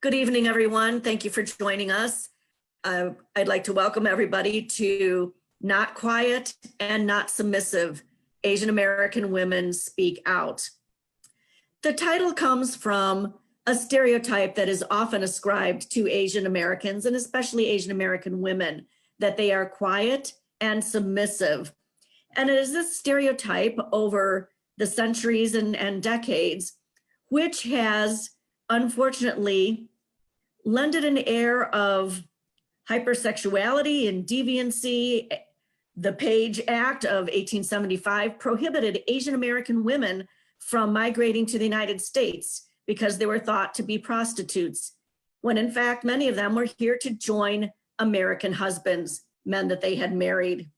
Good evening, everyone. Thank you for joining us. I'd like to welcome everybody to Not Quiet and Not Submissive, Asian American Women Speak Out. The title comes from a stereotype that is often ascribed to Asian Americans, and especially Asian American women, that they are quiet and submissive. And it is this stereotype over the centuries and decades, which has unfortunately lended an air of hypersexuality and deviancy. The Page Act of 1875 prohibited Asian American women from migrating to the United States because they were thought to be prostitutes, when in fact, many of them were here to join American husbands, men that they had married.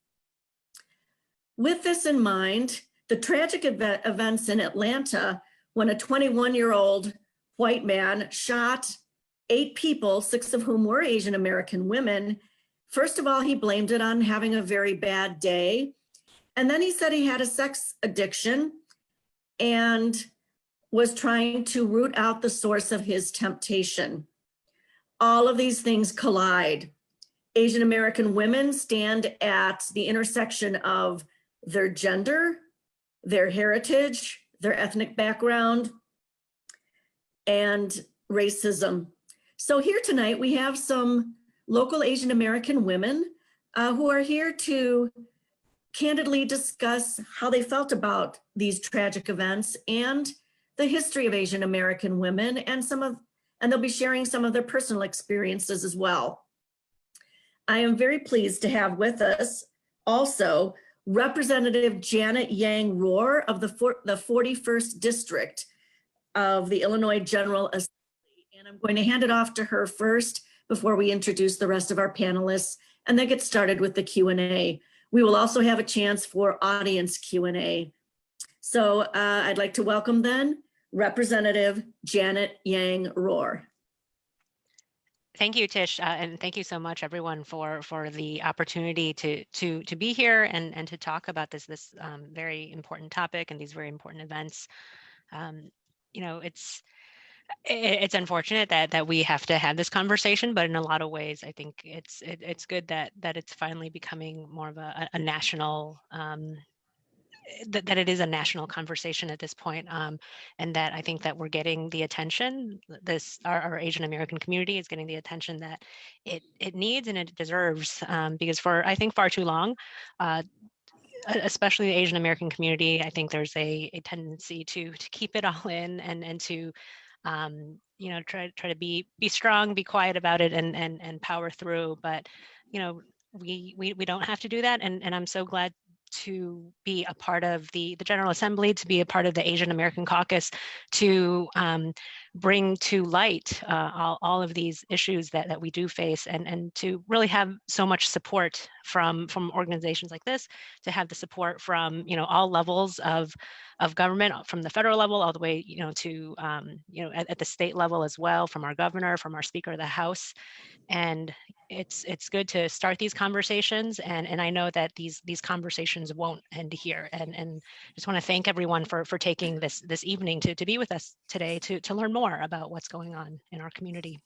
With this in mind, the tragic events in Atlanta, when a 21-year-old white man shot 8 people, 6 of whom were Asian American women. First of all, he blamed it on having a very bad day. And then he said he had a sex addiction and was trying to root out the source of his temptation. All of these things collide. Asian American women stand at the intersection of their gender, their heritage, their ethnic background, and racism. So here tonight, we have some local Asian American women who are here to candidly discuss how they felt about these tragic events and the history of Asian American women, and they'll be sharing some of their personal experiences as well. I am very pleased to have with us also Representative Janet Yang Rohr of the 41st District of the Illinois General Assembly. And I'm going to hand it off to her first before we introduce the rest of our panelists and then get started with the Q&A. We will also have a chance for audience Q&A. So I'd like to welcome then Representative Janet Yang Rohr. Thank you, Tish, and thank you so much, everyone, for the opportunity to be here and to talk about this very important topic and these very important events. You know, it's unfortunate that we have to have this conversation, but in a lot of ways, I think it's good that it's finally becoming more of a national. That it is a national conversation at this point, and that I think that we're getting the attention. Our Asian American community is getting the attention that it needs and it deserves, because for I think far too long, especially the Asian American community, I think there's a tendency to keep it all in and to you know, try to be strong, be quiet about it, and power through. But you know, we don't have to do that, and I'm so glad to be a part of the General Assembly, to be a part of the Asian American Caucus, to bring to light all of these issues that we do face, and to really have so much support from organizations like this, to have the support from, you know, all levels of government, from the federal level all the way, you know, to you know, at the state level as well, from our governor, from our Speaker of the House. And it's good to start these conversations, and I know that these conversations won't end here. And just want to thank everyone for taking this evening to be with us today to learn more about what's going on in our community.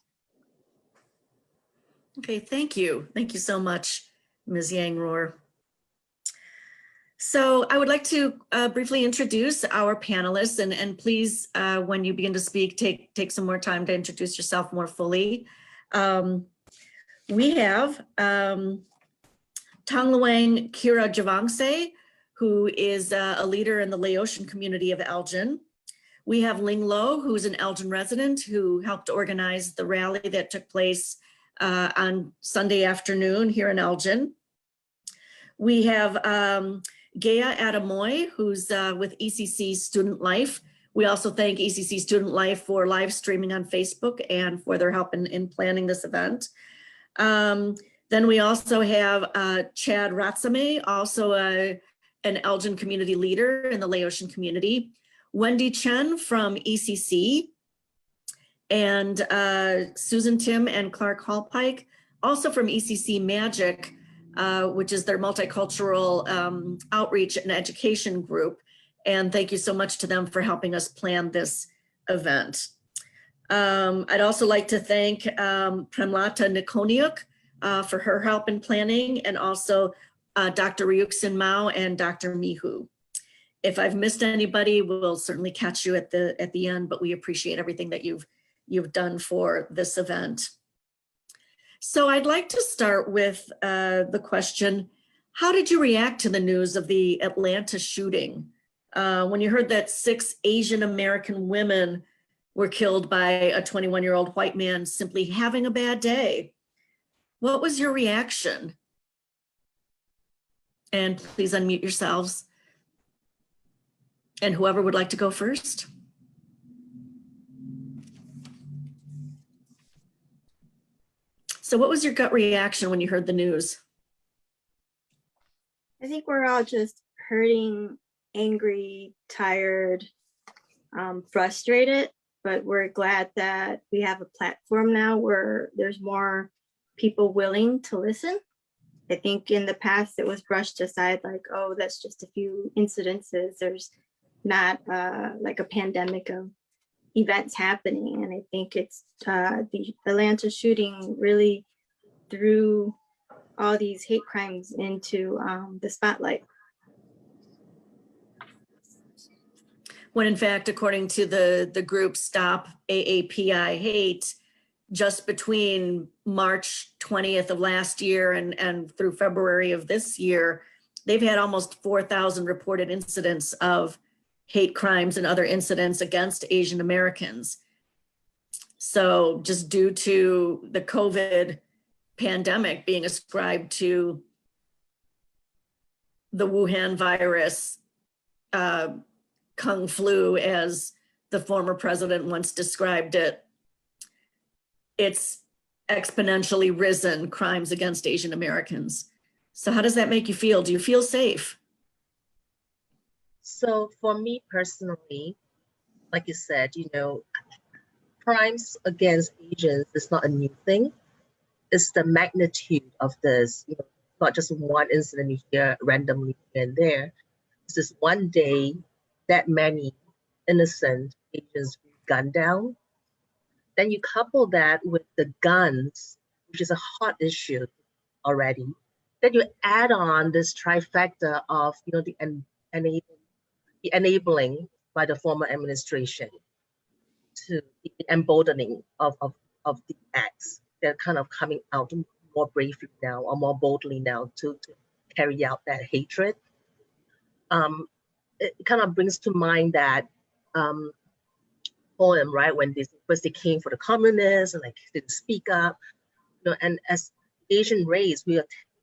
Okay, thank you. Thank you so much, Ms. Yang Rohr. So I would like to briefly introduce our panelists, and please, when you begin to speak, take some more time to introduce yourself more fully. We have Thonglouane Keorajavongsay, who is a leader in the Laotian community of Elgin. We have Ling Low, who's an Elgin resident who helped organize the rally that took place on Sunday afternoon here in Elgin. We have Gaya Adamoy, who's with ECC Student Life. We also thank ECC Student Life for live streaming on Facebook and for their help in planning this event. Then we also have Chad Ratsamy, also an Elgin community leader in the Laotian community. Wendy Chen from ECC, and Susan Tim and Clark Hallpike, also from ECC Magic, which is their multicultural outreach and education group. And thank you so much to them for helping us plan this event. I'd also like to thank Premlata Nikoniuk for her help in planning, and also Dr. Ryuksin Mao and Dr. Mihu. If I've missed anybody, we'll certainly catch you at the end, but we appreciate everything that you've done for this event. So I'd like to start with the question, how did you react to the news of the Atlanta shooting? When you heard that 6 Asian American women were killed by a 21-year-old white man simply having a bad day, what was your reaction? And please unmute yourselves. And whoever would like to go first. So what was your gut reaction when you heard the news? I think we're all just hurting, angry, tired, frustrated, but we're glad that we have a platform now where there's more people willing to listen. I think in the past it was brushed aside like, oh, that's just a few incidences. There's not like a pandemic of events happening. And I think it's the Atlanta shooting really threw all these hate crimes into the spotlight. When in fact, according to the group Stop AAPI Hate, just between March 20th of last year and through February of this year, they've had almost 4,000 reported incidents of hate crimes and other incidents against Asian Americans. So just due to the COVID pandemic being ascribed to the Wuhan virus, Kung flu, as the former president once described it, it's exponentially risen crimes against Asian Americans. So how does that make you feel? Do you feel safe? So for me personally, like you said, crimes against Asians is not a new thing. It's the magnitude of this, not just one incident you hear randomly here and there. It's just one day that many innocent Asians gunned down. Then you couple that with the guns, which is a hot issue already. Then you add on this trifecta of, the enabling by the former administration to the emboldening of the acts. They're kind of coming out more bravely now or more boldly now to carry out that hatred. It kind of brings to mind that poem, right? When they came for the communists and didn't speak up, and as Asian race, we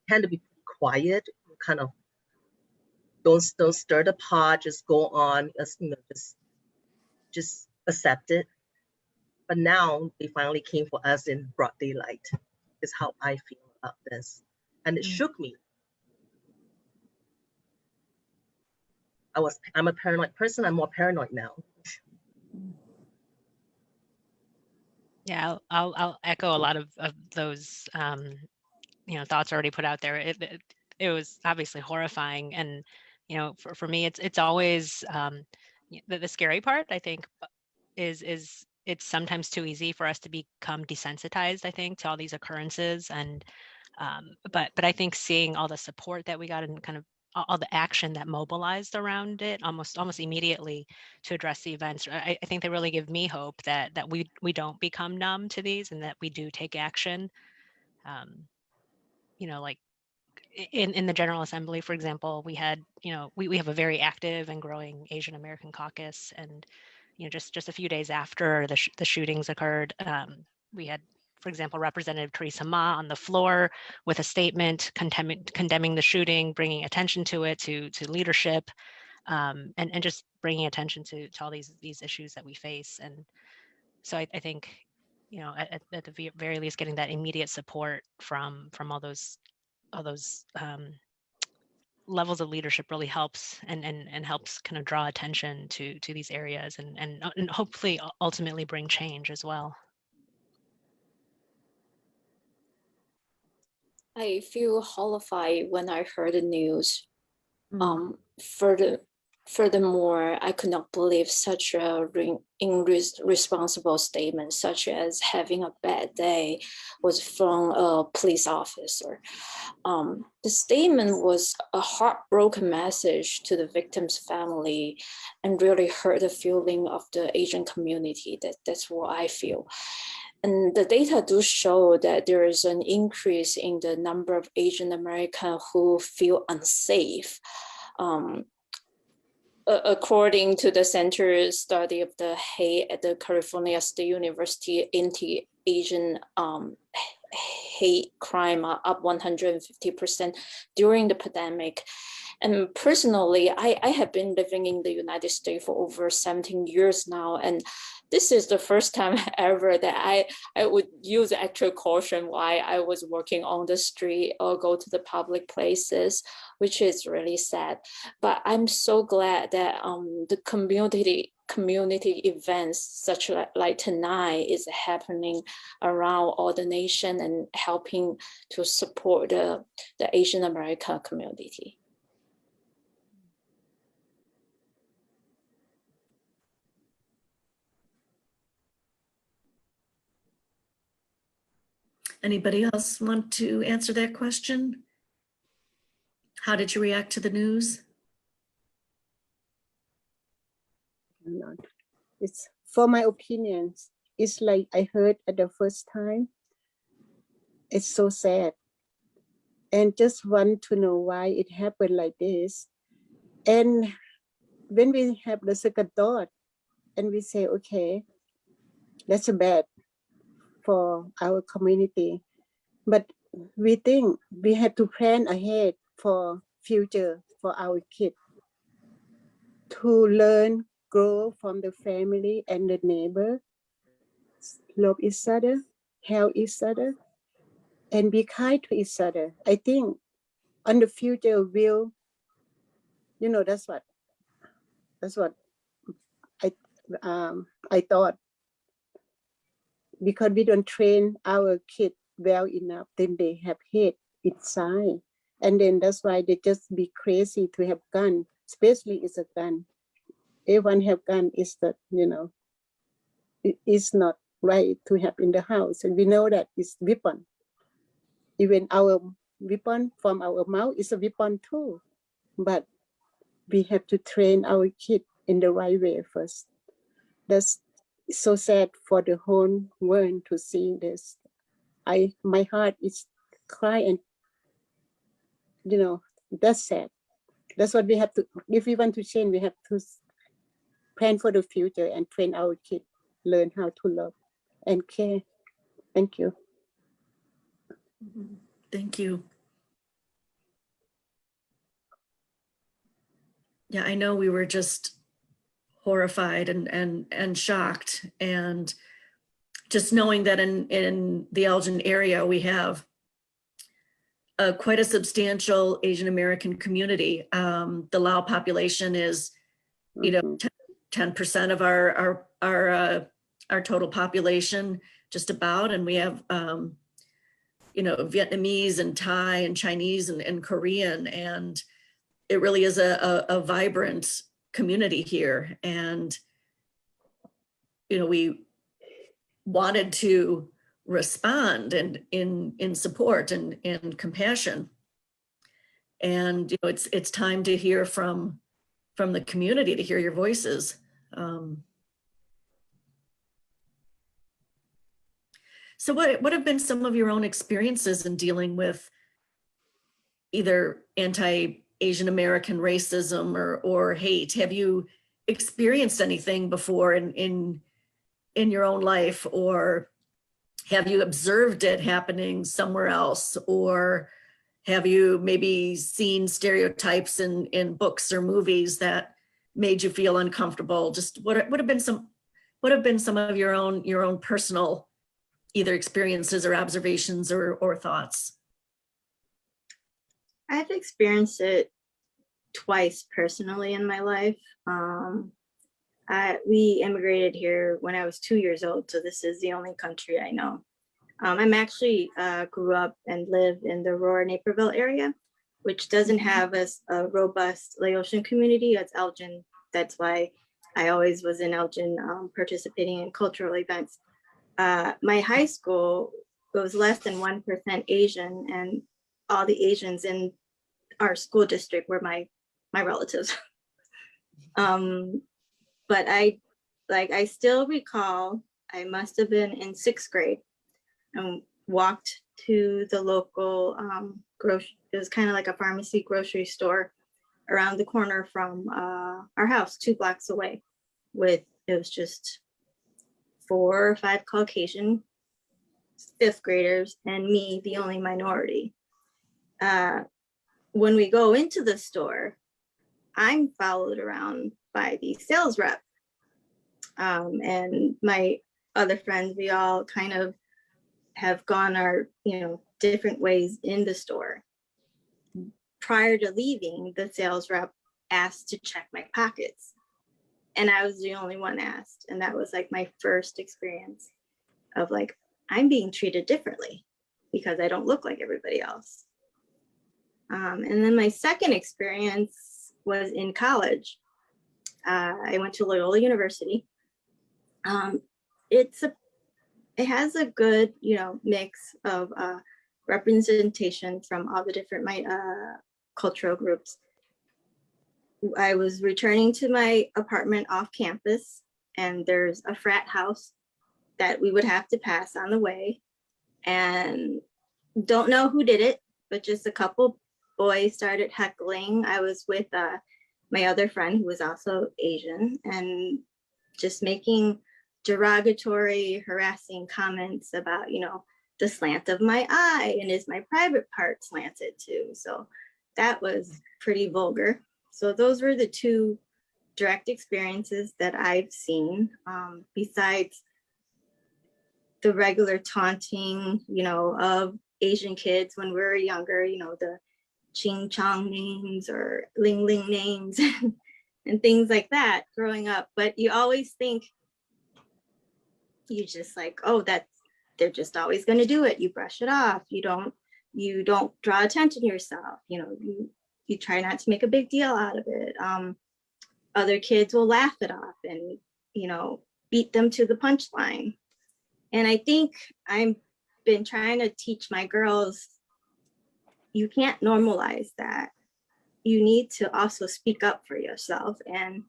tend to be quiet, kind of don't stir the pot, just go on, just accept it. But now they finally came for us in broad daylight. Is how I feel about this, and it shook me. I'm a paranoid person. I'm more paranoid now. Yeah, I'll echo a lot of those thoughts already put out there. It was obviously horrifying, and for me it's always the scary part, I think, is it's sometimes too easy for us to become desensitized, I think, to all these occurrences. And but I think seeing all the support that we got and kind of all the action that mobilized around it almost immediately to address the events, I think they really give me hope that we don't become numb to these and that we do take action. Like in the General Assembly, for example, we had, we have a very active and growing Asian American caucus, and just a few days after the shootings occurred, we had, for example, Representative Teresa Ma on the floor with a statement condemning the shooting, bringing attention to it, to leadership, and just bringing attention to all these issues that we face. And so I think, at the very least, getting that immediate support from all those levels of leadership really helps and helps kind of draw attention to these areas and hopefully ultimately bring change as well. I feel horrified when I heard the news. For the Furthermore, I could not believe such a irresponsible statement, such as having a bad day, was from a police officer. The statement was a heartbroken message to the victim's family and really hurt the feeling of the Asian community. That's what I feel. And the data do show that there is an increase in the number of Asian Americans who feel unsafe. According to the Center study of the hate at the California State University, anti-Asian hate crime are up 150% during the pandemic. And personally, I have been living in the United States for over 17 years now. And this is the first time ever that I would use extra caution while I was working on the street or go to the public places, which is really sad. But I'm so glad that the community events such like tonight is happening around all the nation and helping to support the Asian American community. Anybody else want to answer that question? How did you react to the news? It's for my opinions. It's like I heard at the first time. It's so sad. And just want to know why it happened like this. And when we have the second thought and we say, okay, that's bad for our community. But we think we have to plan ahead for future for our kids to learn, grow from the family and the neighbor, love each other, help each other, and be kind to each other. I think on the future will, that's what I thought. Because we don't train our kids well enough, then they have hate inside. And then that's why they just be crazy to have gun, especially it's a gun. Everyone have gun is that, it is not right to have in the house. And we know that it's weapon. Even our weapon from our mouth is a weapon too. But we have to train our kids in the right way first. That's so sad for the whole world to see this. My heart is crying. That's sad. That's what we have to, if we want to change, we have to plan for the future and train our kids, learn how to love and care. Thank you. Thank you. Yeah, I know we were just horrified and shocked, and just knowing that in the Elgin area we have quite a substantial Asian American community. The Lao population is, 10% of our total population, just about, and we have Vietnamese and Thai and Chinese and Korean, and it really is a vibrant community here. And we wanted to respond and in support and compassion, and it's time to hear from the community, to hear your voices. So what have been some of your own experiences in dealing with either anti-Asian American racism or hate? Have you experienced anything before in your own life, or have you observed it happening somewhere else, or have you maybe seen stereotypes in books or movies that made you feel uncomfortable? Just what have been some of your own personal either experiences or observations or thoughts? I've experienced it twice personally in my life. We immigrated here when I was 2 years old, so this is the only country I know. I'm actually grew up and lived in the Rohr Naperville area. which doesn't have a robust Laotian community. That's Elgin. That's why I always was in Elgin participating in cultural events. My high school was less than 1% Asian, and all the Asians in our school district were my relatives. But I still recall, I must have been in 6th grade and walked to the local it was kind of like a pharmacy grocery store around the corner from our house, 2 blocks away. It was just 4 or 5 Caucasian 5th graders and me, the only minority. When we go into the store, I'm followed around by the sales rep. And my other friends, we all kind of have gone our, different ways in the store. Prior to leaving, the sales rep asked to check my pockets. And I was the only one asked. And that was like my first experience of like, I'm being treated differently because I don't look like everybody else. And then my second experience was in college. I went to Loyola University. It has a good, mix of representation from all the different cultural groups. I was returning to my apartment off campus, and there's a frat house that we would have to pass on the way. And don't know who did it, but just a couple boys started heckling. I was with my other friend who was also Asian, and just making derogatory, harassing comments about, the slant of my eye, and is my private part slanted too? So that was pretty vulgar. So those were the 2 direct experiences that I've seen, besides the regular taunting, of Asian kids when we were younger, the Ching Chong names or Ling Ling names and things like that growing up. But you always think, you just like, oh, they're just always going to do it. You brush it off. You don't draw attention to yourself. You try not to make a big deal out of it. Other kids will laugh it off and, beat them to the punchline. And I think I've been trying to teach my girls, you can't normalize that. You need to also speak up for yourself. And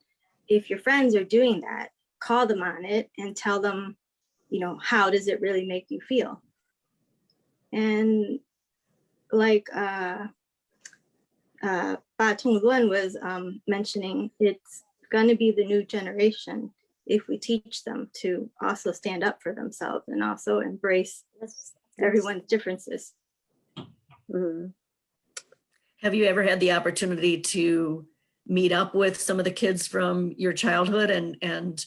if your friends are doing that, call them on it and tell them, how does it really make you feel? And like Thonglouane was mentioning, it's going to be the new generation if we teach them to also stand up for themselves and also embrace everyone's differences. Mm. Have you ever had the opportunity to meet up with some of the kids from your childhood and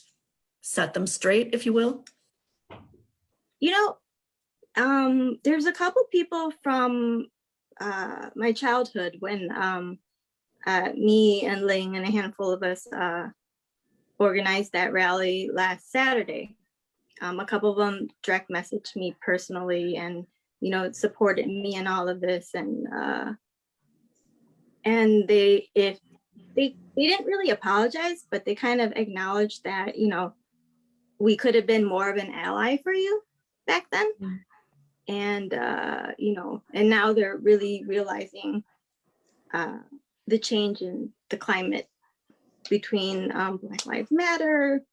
set them straight, if you will? There's a couple people from my childhood when me and Ling and a handful of us organized that rally last Saturday. A couple of them direct messaged me personally and, supported me in all of this. And they didn't really apologize, but they kind of acknowledged that, we could have been more of an ally for you back then. Mm. And, and now they're really realizing the change in the climate between Black Lives Matter,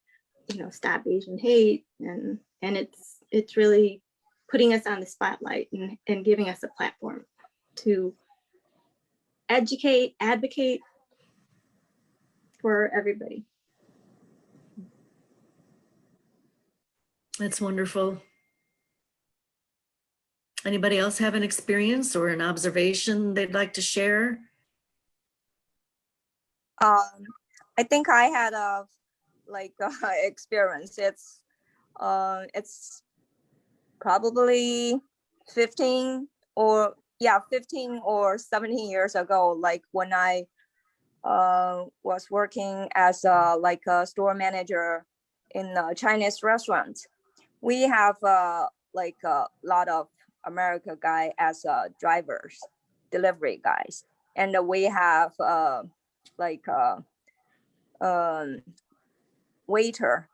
Stop Asian Hate, and it's really putting us on the spotlight and giving us a platform to educate, advocate for everybody. That's wonderful. Anybody else have an experience or an observation they'd like to share? I think I had a experience. It's probably 15 or 17 years ago, like when I was working as a store manager in a Chinese restaurant. We have a lot of American guy as drivers, delivery guys. and we have waiter.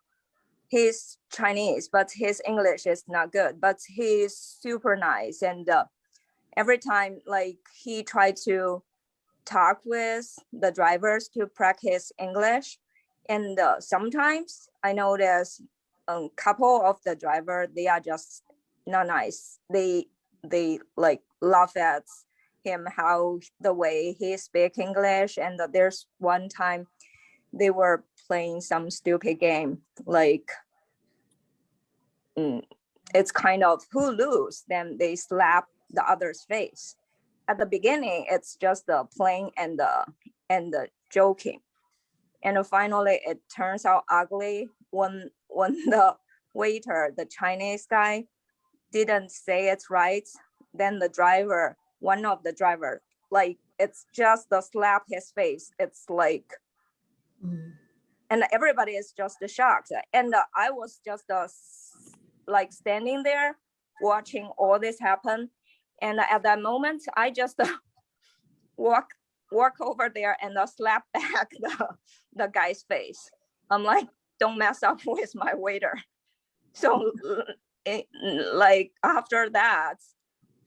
He's Chinese, but his English is not good, but he's super nice. And every time like he tried to talk with the drivers to practice English. And sometimes I notice a couple of the driver, they are just not nice. They like laugh at him, how the way he speak English. And there's one time they were playing some stupid game, like it's kind of who lose, then they slap the other's face. At the beginning, it's just the playing and the joking, and finally it turns out ugly when the waiter, the Chinese guy, didn't say it right. Then the driver, one of the driver, like it's just the slap his face. It's like, and everybody is just shocked. And I was just like standing there watching all this happen. And at that moment, I just walk over there and slap back the guy's face. I'm like, don't mess up with my waiter. So like after that,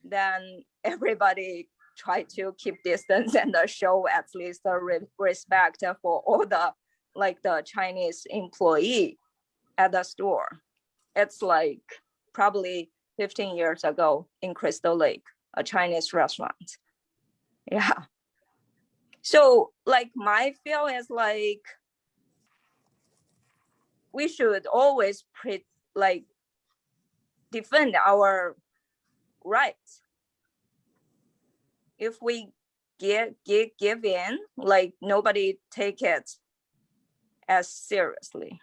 then everybody tried to keep distance and show at least the respect for all the Chinese employee at the store. It's like probably 15 years ago in Crystal Lake, a Chinese restaurant. Yeah. So like my feel is like we should always defend our rights. If we give in, like nobody take it as seriously.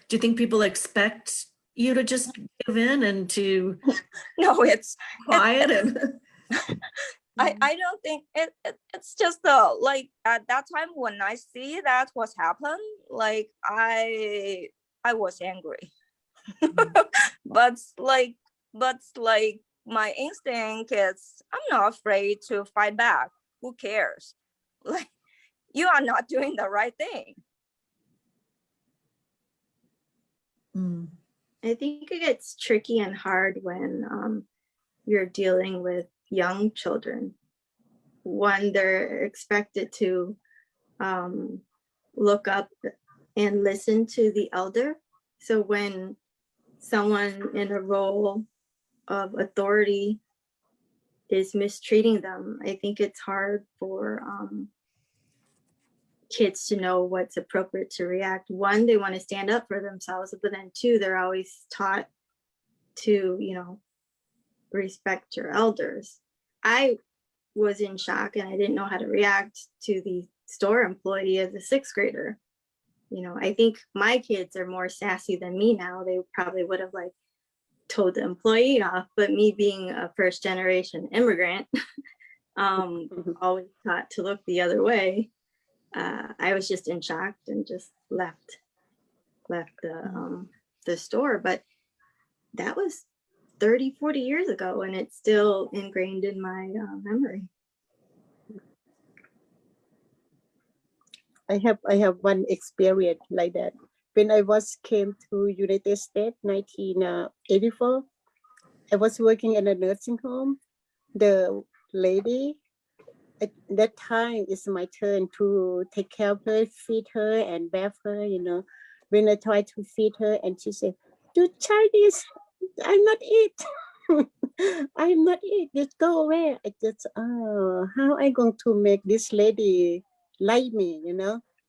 Do you think people expect you to just give in and to No, it's quiet and I don't think it's just like at that time when I see that was happened, like I was angry. but like my instinct is I'm not afraid to fight back. Who cares? Like you are not doing the right thing. I think it gets tricky and hard when you're dealing with young children. One, they're expected to look up and listen to the elder. So when someone in a role of authority is mistreating them, I think it's hard for kids to know what's appropriate to react. One, they want to stand up for themselves, but then two, they're always taught to, respect your elders. I was in shock and I didn't know how to react to the store employee as a sixth grader. I think my kids are more sassy than me now. They probably would have told the employee off, but me being a first generation immigrant, always taught to look the other way. I was just in shock and just left the store. But that was 30, 40 years ago, and it's still ingrained in my memory. I have one experience like that. When I came to United States, 1984, I was working in a nursing home. The lady, at that time, it's my turn to take care of her, feed her, and bath her. When I tried to feed her, and she said, "You Chinese, I'm not eat. I'm not eat. Just go away." I just, how I going to make this lady like me?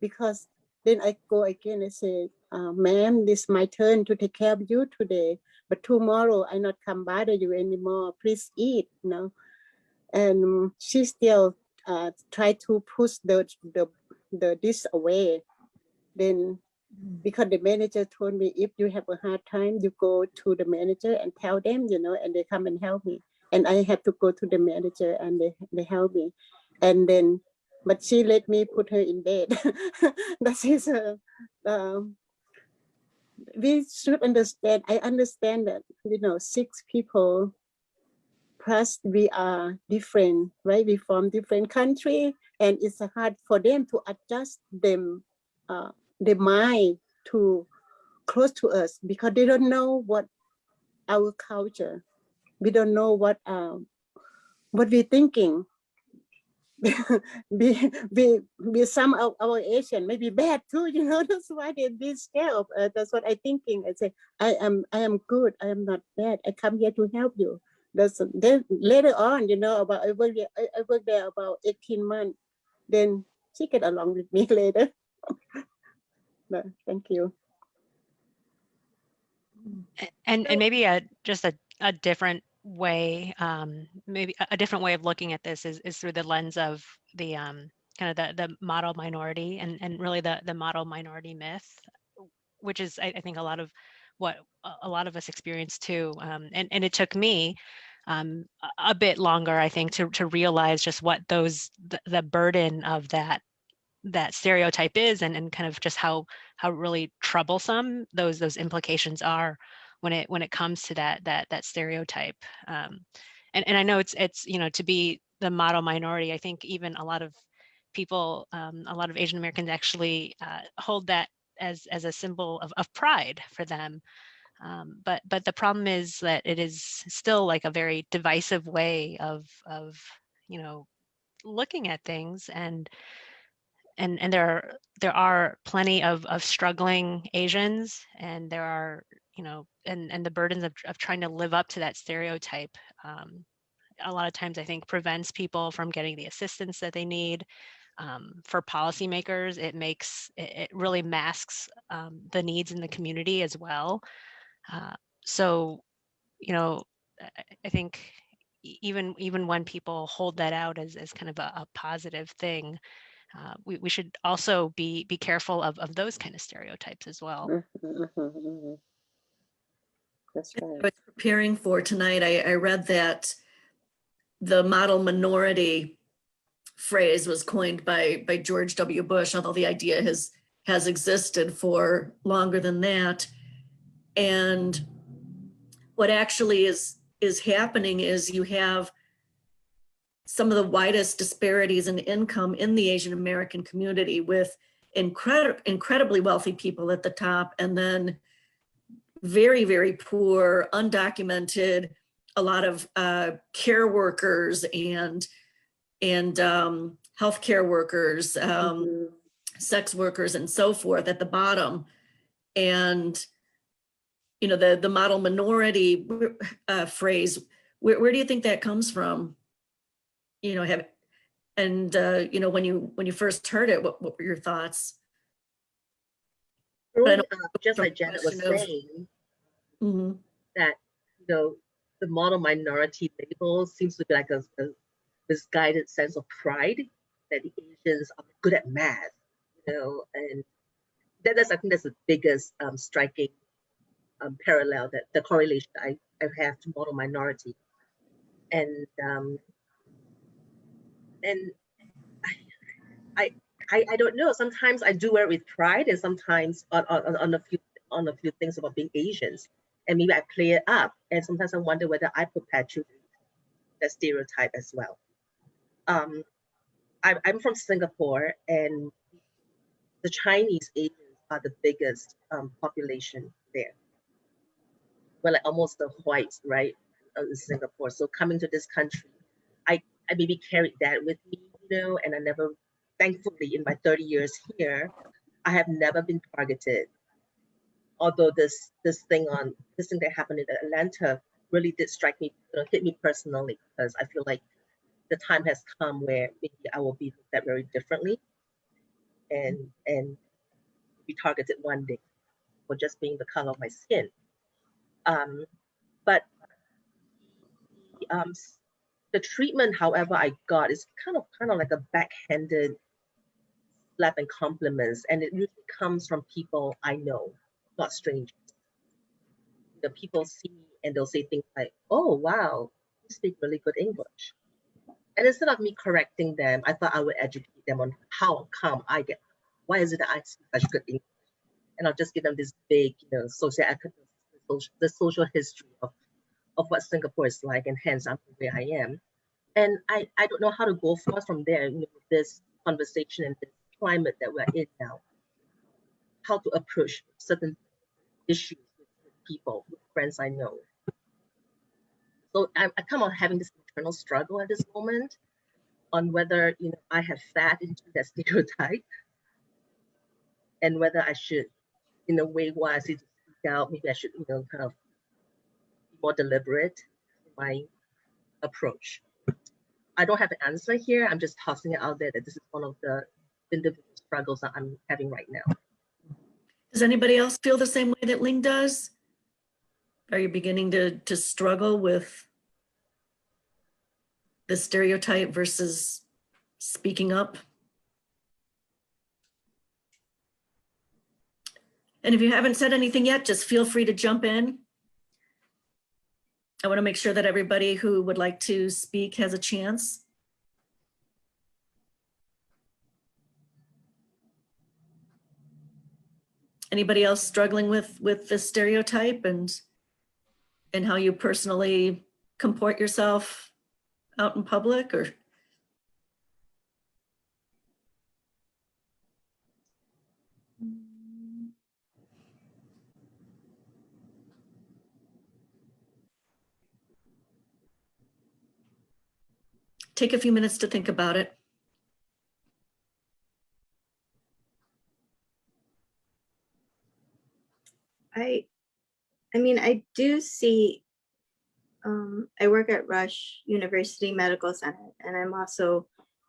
Because then I go again. I say, "Ma'am, this is my turn to take care of you today, but tomorrow I not come bother you anymore. Please eat." And she still try to push the dish away. Then because the manager told me, if you have a hard time, you go to the manager and tell them, and they come and help me. And I have to go to the manager and they help me. And then, but she let me put her in bed. That is we should understand. I understand that, 6 people plus we are different, right? We from different country, and it's hard for them to adjust their mind to close to us because they don't know what our culture. We don't know what we're thinking. be some of our Asian maybe bad too, that's why they be scared of us. That's what I thinking. I say, I am good, I am not bad, I come here to help you. Then later on, about I worked there about 18 months, then she get along with me later. But thank you. And maybe just a different way, maybe a different way of looking at this is through the lens of the kind of the model minority and really the model minority myth, which is I think a lot of what a lot of us experience too. And it took me a bit longer, I think, to realize just what the burden of that stereotype is and kind of just how really troublesome those implications are when it comes to that stereotype. And I know it's to be the model minority, I think even a lot of people, a lot of Asian Americans actually hold that as a symbol of pride for them. But the problem is that it is still like a very divisive way of looking at things, and there are plenty of struggling Asians, and there are and the burdens of trying to live up to that stereotype a lot of times I think prevents people from getting the assistance that they need. For policymakers, it really masks the needs in the community as well. So I think even when people hold that out as kind of a positive thing, we should also be careful of those kind of stereotypes as well. That's I right. was preparing for tonight, I read that the model minority phrase was coined by George W. Bush, although the idea has existed for longer than that. And what actually is happening is you have some of the widest disparities in income in the Asian American community, with incredibly wealthy people at the top, and then very, very poor, undocumented, a lot of care workers and healthcare workers, sex workers, and so forth at the bottom. And the model minority phrase, where do you think that comes from? When you first heard it, what were your thoughts? Just like Janet was saying, that the model minority label seems to be like a misguided sense of pride that the Asians are good at math, and I think that's the biggest striking parallel, that the correlation I have to model minority, and I don't know. Sometimes I do wear it with pride, and sometimes on a few things about being Asians, and maybe I play it up, and sometimes I wonder whether I perpetuate that stereotype as well. I'm from Singapore, and the Chinese Asians are the biggest population there. We're like almost the whites, right, in Singapore. So coming to this country, I maybe carried that with me, and I never, thankfully, in my 30 years here, I have never been targeted. Although this thing that happened in Atlanta really did strike me, hit me personally, because I feel like the time has come where maybe I will be looked at very differently and be targeted one day for just being the color of my skin. But the treatment, however, I got is kind of like a backhanded slap and compliments, and it usually comes from people I know, not strangers. The people see me and they'll say things like, "Oh wow, you speak really good English." And instead of me correcting them, I thought I would educate them on how come why is it that I speak such good English? and I'll just give them this big, the social history of what Singapore is like, and hence I'm the way I am. And I don't know how to go forward from there, with this conversation and this climate that we're in now, how to approach certain issues with people, with friends I know. So I'm kind of having this internal struggle at this moment on whether, I have fed into that stereotype, and whether I should, in a way, while I see to speak out, maybe I should, kind of be more deliberate in my approach. I don't have an answer here. I'm just tossing it out there that this is one of the individual struggles that I'm having right now. Does anybody else feel the same way that Ling does? Are you beginning to struggle with the stereotype versus speaking up? And if you haven't said anything yet, just feel free to jump in. I want to make sure that everybody who would like to speak has a chance. Anybody else struggling with this stereotype and how you personally comport yourself out in public? Or take a few minutes to think about it. I mean, I do see, I work at Rush University Medical Center, and I'm also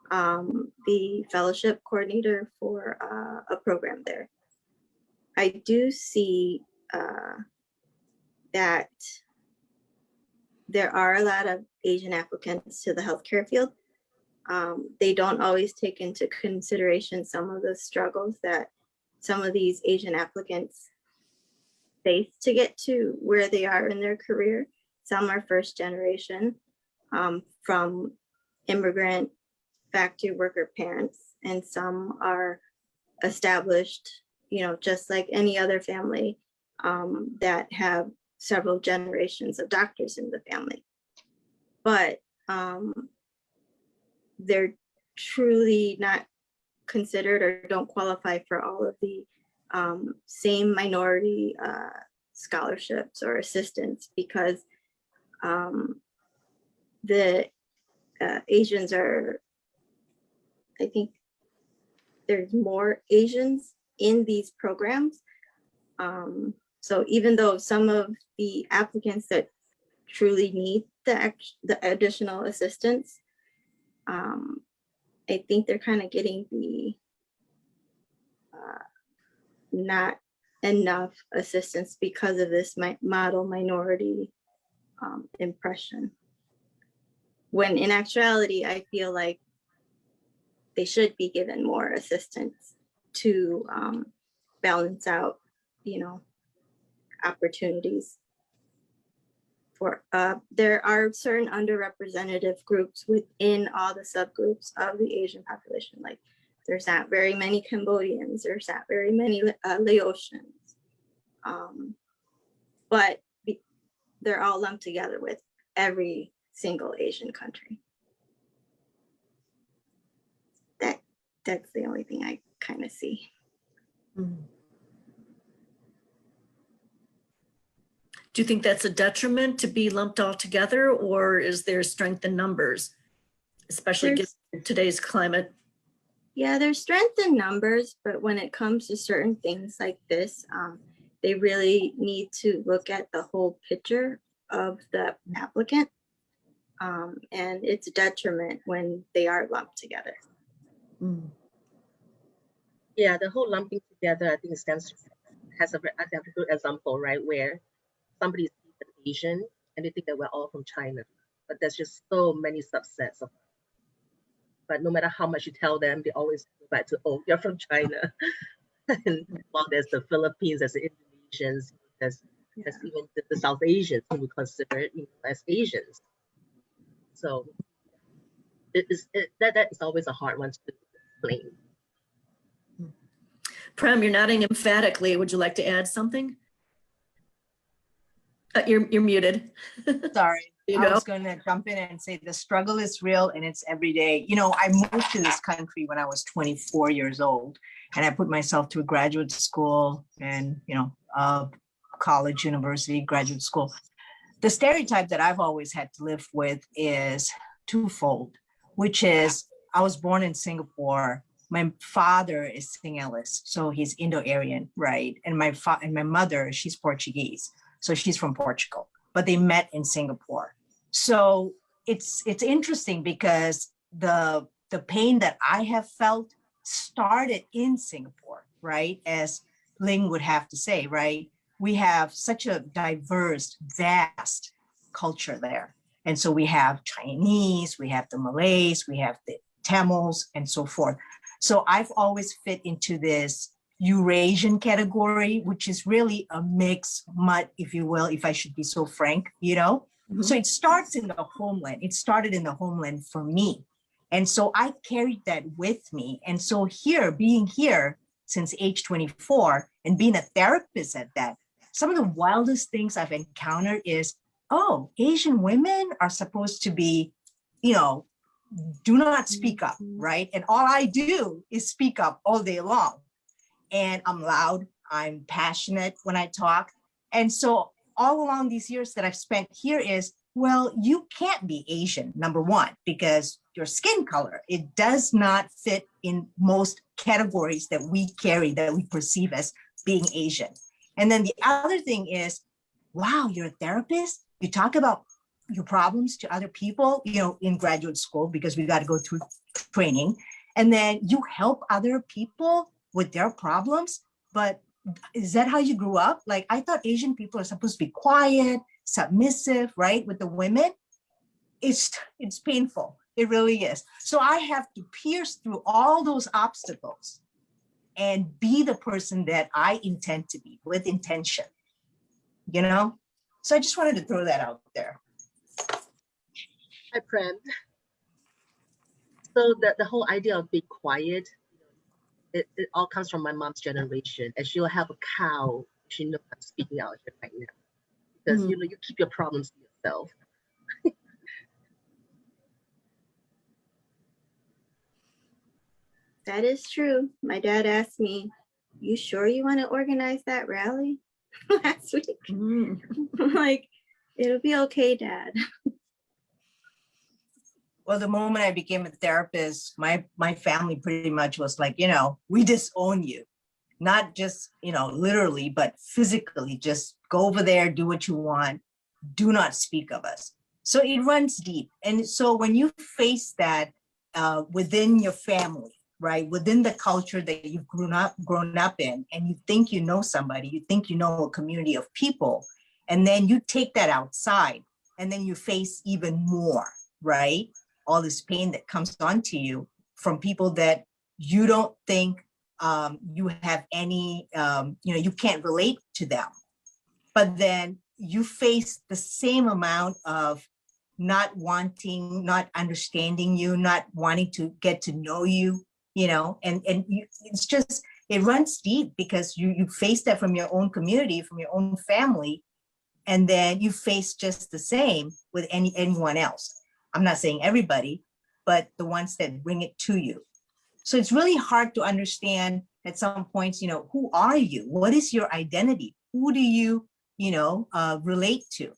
the fellowship coordinator for a program there. I do see that there are a lot of Asian applicants to the healthcare field. They don't always take into consideration some of the struggles that some of these Asian applicants face to get to where they are in their career. Some are first generation from immigrant factory worker parents, and some are established, just like any other family that have several generations of doctors in the family. But they're truly not considered or don't qualify for all of the same minority scholarships or assistance, because the Asians are, I think there's more Asians in these programs. So even though some of the applicants that truly need the additional assistance, I think they're kind of getting the not enough assistance because of this model minority impression. When in actuality, I feel like they should be given more assistance to balance out, opportunities. For there are certain underrepresented groups within all the subgroups of the Asian population. Like there's not very many Cambodians, there's not very many Laotians, but they're all lumped together with every single Asian country. That's the only thing I kind of see. Mm-hmm. Do you think that's a detriment to be lumped all together, or is there strength in numbers, especially given today's climate? Yeah, there's strength in numbers, but when it comes to certain things like this, they really need to look at the whole picture of the applicant, and it's a detriment when they are lumped together. Mm. Yeah, the whole lumping together, I think it has a good example, right, where somebody is Asian and they think that we're all from China, but there's just so many subsets of. But no matter how much you tell them, they always go back to, oh, you're from China. And while there's the Philippines, there's the Indonesians, there's even the South Asians who we consider as Asians. So that is always a hard one to explain. Prem, you're nodding emphatically. Would you like to add something? You're muted. Sorry, You I go. was going to jump in and say the struggle is real and it's every day. You know, I moved to this country when I was 24 years old, and I put myself through graduate school and, you know, college, university, graduate school. The stereotype that I've always had to live with is twofold, which is I was born in Singapore. My father is Sinhalese, so he's Indo-Aryan, right? And my mother, she's Portuguese, so she's from Portugal, but they met in Singapore. So it's interesting because the pain that I have felt started in Singapore, right? As Ling would have to say, right? We have such a diverse, vast culture there. And so we have Chinese, we have the Malays, we have the Tamils, and so forth. So I've always fit into this Eurasian category, which is really a mixed mutt, if you will, if I should be so frank, you know? Mm-hmm. So it starts in the homeland. It started in the homeland for me. And so I carried that with me. And so being here since age 24 and being a therapist at that, some of the wildest things I've encountered is, oh, Asian women are supposed to be, you know, do not speak up, right? And all I do is speak up all day long. And I'm loud, I'm passionate when I talk. And so all along these years that I've spent here is, well, you can't be Asian, number one, because your skin color, it does not fit in most categories that we carry, that we perceive as being Asian. And then the other thing is, wow, you're a therapist? You talk about your problems to other people, you know, in graduate school, because we got to go through training. And then you help other people with their problems. But is that how you grew up? Like, I thought Asian people are supposed to be quiet, submissive, right? With the women, it's painful. It really is. So I have to pierce through all those obstacles and be the person that I intend to be with intention, you know? So I just wanted to throw that out there. Hi, Prem. So the whole idea of being quiet, it all comes from my mom's generation. And she'll have a cow, she knows I'm speaking out here right now. Because, you know, you keep your problems to yourself. That is true. My dad asked me, you sure you want to organize that rally last week? I'm like, it'll be okay, Dad. Well, the moment I became a therapist, my family pretty much was like, you know, we disown you. Not just, you know, literally, but physically, just go over there, do what you want. Do not speak of us. So it runs deep. And so when you face that within your family, right, within the culture that you've grown up in, and you think you know somebody, you think you know a community of people, and then you take that outside, and then you face even more, right? All this pain that comes onto you from people that you don't think you have any, you know, you can't relate to them. But then you face the same amount of not wanting, not understanding you, not wanting to get to know you, you know, and you, it's just, it runs deep because you face that from your own community, from your own family, and then you face just the same with anyone else. I'm not saying everybody, but the ones that bring it to you. So it's really hard to understand at some points, you know, who are you? What is your identity? Who do you, you know, relate to?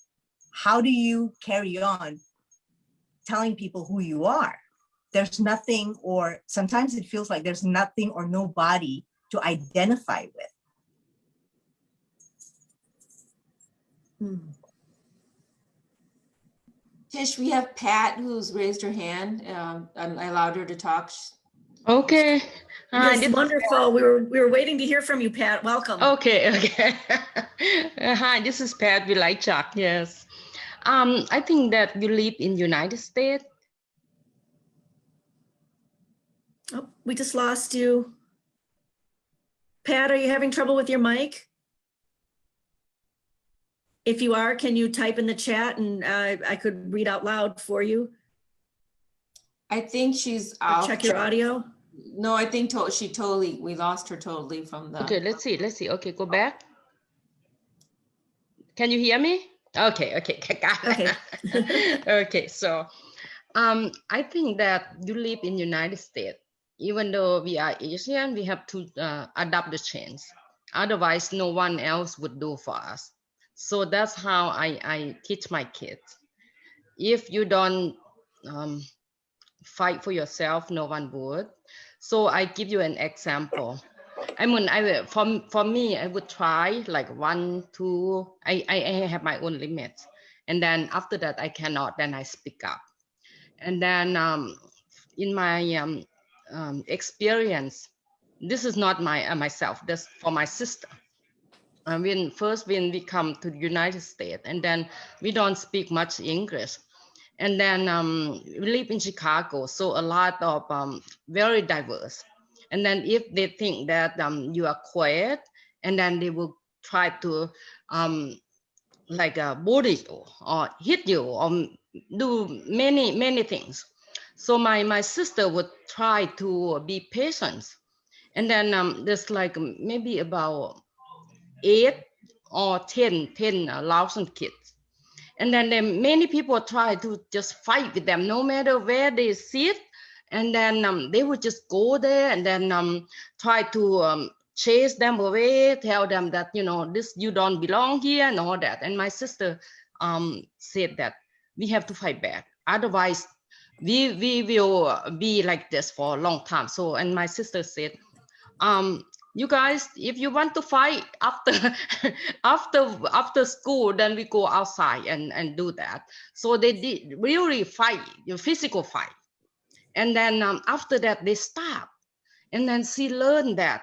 How do you carry on telling people who you are? There's nothing, or sometimes it feels like there's nothing or nobody to identify with. Tish, we have Pat who's raised her hand. I allowed her to talk. Okay. Yes, wonderful. We were waiting to hear from you, Pat. Welcome. Okay. Hi, this is Pat Vilaychack. Yes. I think that you live in United States. Oh, we just lost you. Pat, are you having trouble with your mic? If you are, can you type in the chat and I could read out loud for you? I think she's out. Check your audio. No, I think she totally, we lost her totally from the. Okay, let's see. Okay, go back. Can you hear me? Okay, got it. Okay. Okay, so I think that you live in United States. Even though we are Asian, we have to adapt the change. Otherwise, no one else would do for us. So that's how I teach my kids. If you don't fight for yourself, no one would. So I give you an example. I mean, for me, I would try like 1, 2. I have my own limits, and then after that I cannot. Then I speak up, and then in my experience, this is not my myself. That's for my sister. When we come to the United States, and then we don't speak much English. And then we live in Chicago, so a lot of very diverse. And then if they think that you are quiet, and then they will try to bully you or hit you or do many things. So my sister would try to be patient. And then there's like maybe about 8 or 10,000 kids. And then many people try to just fight with them, no matter where they sit. And then they would just go there and then try to chase them away, tell them that, this, you don't belong here and all that. And my sister said that we have to fight back. Otherwise, we will be like this for a long time. So, and my sister said, you guys, if you want to fight after school, then we go outside and do that. So they did really fight, physical fight. And then after that, they stopped. And then she learned that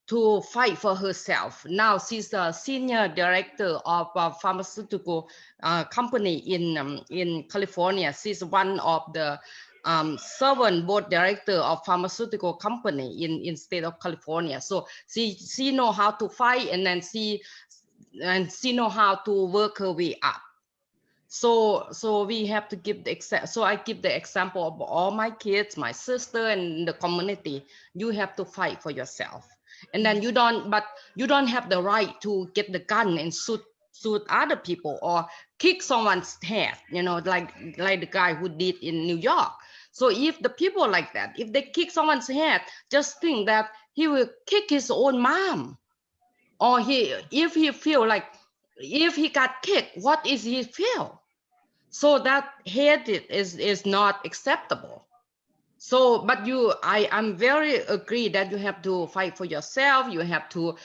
to fight for herself. Now she's a senior director of a pharmaceutical company in California. She's one of the 7 board director of pharmaceutical company in state of California. So she know how to fight, and then she know how to work her way up. So we have to give the example. So I give the example of all my kids, my sister, and the community. You have to fight for yourself, and then you don't have the right to get the gun and shoot other people or kick someone's head. Like the guy who did in New York. So if the people like that, if they kick someone's head, just think that he will kick his own mom, or if he feel like, if he got kicked, what is he feel? So that hatred is not acceptable. So, but I'm very agree that you have to fight for yourself. You have to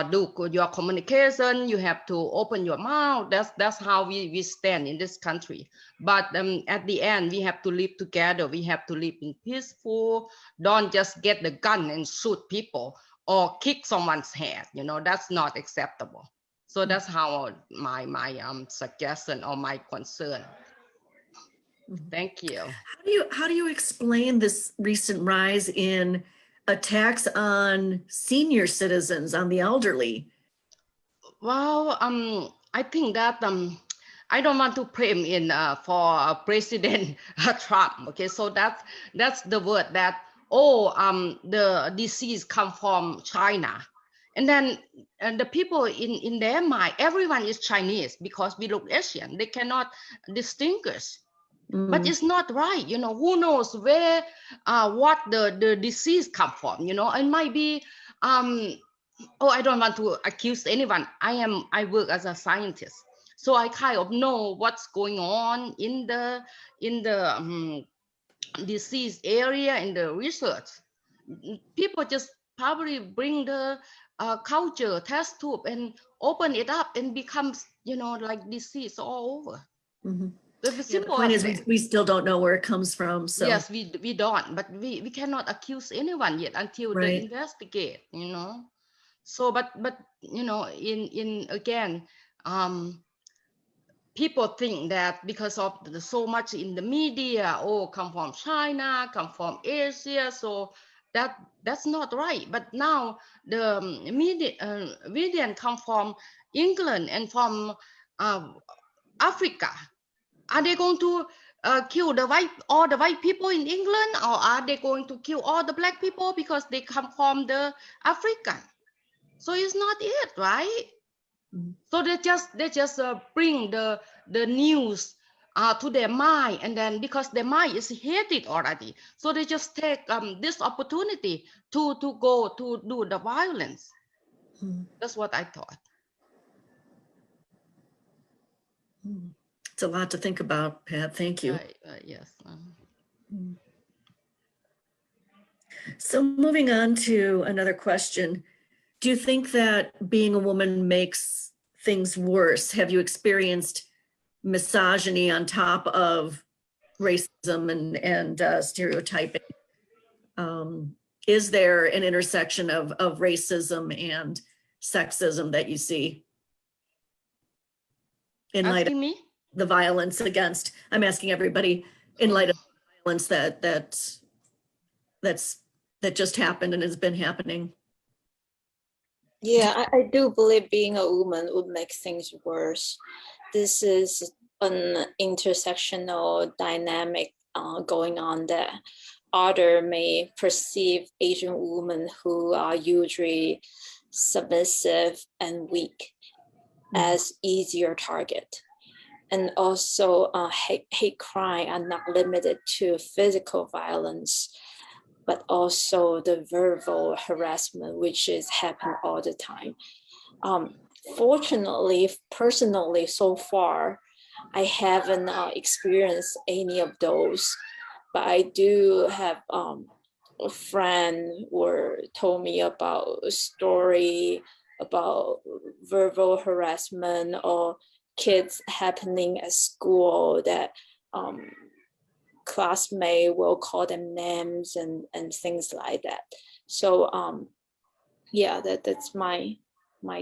do your communication. You have to open your mouth. That's how we stand in this country. But at the end, we have to live together. We have to live in peaceful. Don't just get the gun and shoot people or kick someone's head. That's not acceptable. So that's how my suggestion or my concern. Thank you. How do you explain this recent rise in attacks on senior citizens, on the elderly? Well, I think that I don't want to blame in for President Trump. Okay, so that's the word that the disease come from China, and then the people in their mind, everyone is Chinese because we look Asian. They cannot distinguish. But it's not right, who knows where, what the disease come from, it might be, I don't want to accuse anyone. I work as a scientist. So I kind of know what's going on in the disease area, in the research. People just probably bring the culture test tube and open it up and becomes, like disease all over. Mm-hmm. The point is we still don't know where it comes from. So yes, we don't, but we cannot accuse anyone yet until they investigate, So but in again, people think that because of so much in the media, come from China, come from Asia, so that's not right. But now the media come from England and from Africa. Are they going to kill all the white people in England, or are they going to kill all the black people because they come from the African? So it's not it, right? So they just bring the news to their mind, and then because their mind is hated already, so they just take this opportunity to go to do the violence. That's what I thought. It's a lot to think about, Pat. Thank you. Yes. So moving on to another question. Do you think that being a woman makes things worse? Have you experienced misogyny on top of racism and stereotyping? Is there an intersection of racism and sexism that you see in light of Me? the violence against? I'm asking everybody in light of the violence that just happened and has been happening. Yeah, I do believe being a woman would make things worse. This is an intersectional dynamic going on that others may perceive Asian women who are usually submissive and weak as easier target. And also hate crime are not limited to physical violence, but also the verbal harassment, which is happening all the time. Fortunately, personally, so far, I haven't experienced any of those, but I do have a friend who told me about a story about verbal harassment or kids happening at school that classmates will call them names and things like that. So yeah, that's my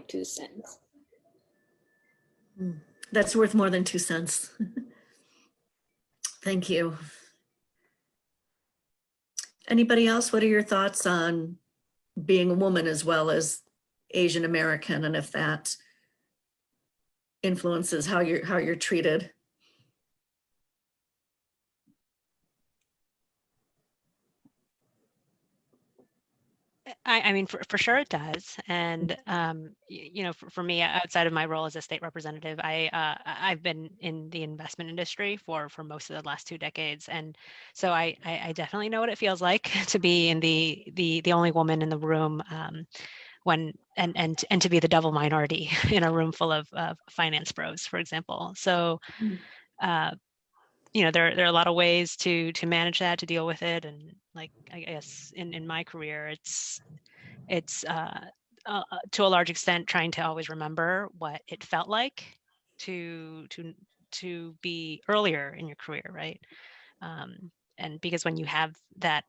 2 cents. That's worth more than 2 cents. Thank you. Anybody else? What are your thoughts on being a woman as well as Asian American, and if that influences how you're treated? I mean, for sure it does. And, you know, for me, outside of my role as a state representative, I've been in the investment industry for most of the last 2 decades. And so I definitely know what it feels like to be in the only woman in the room when and to be the double minority in a room full of finance bros, for example. So, you know, there are a lot of ways to manage that, to deal with it. And like, I guess in my career, it's to a large extent trying to always remember what it felt like to be earlier in your career, right? And because when you have that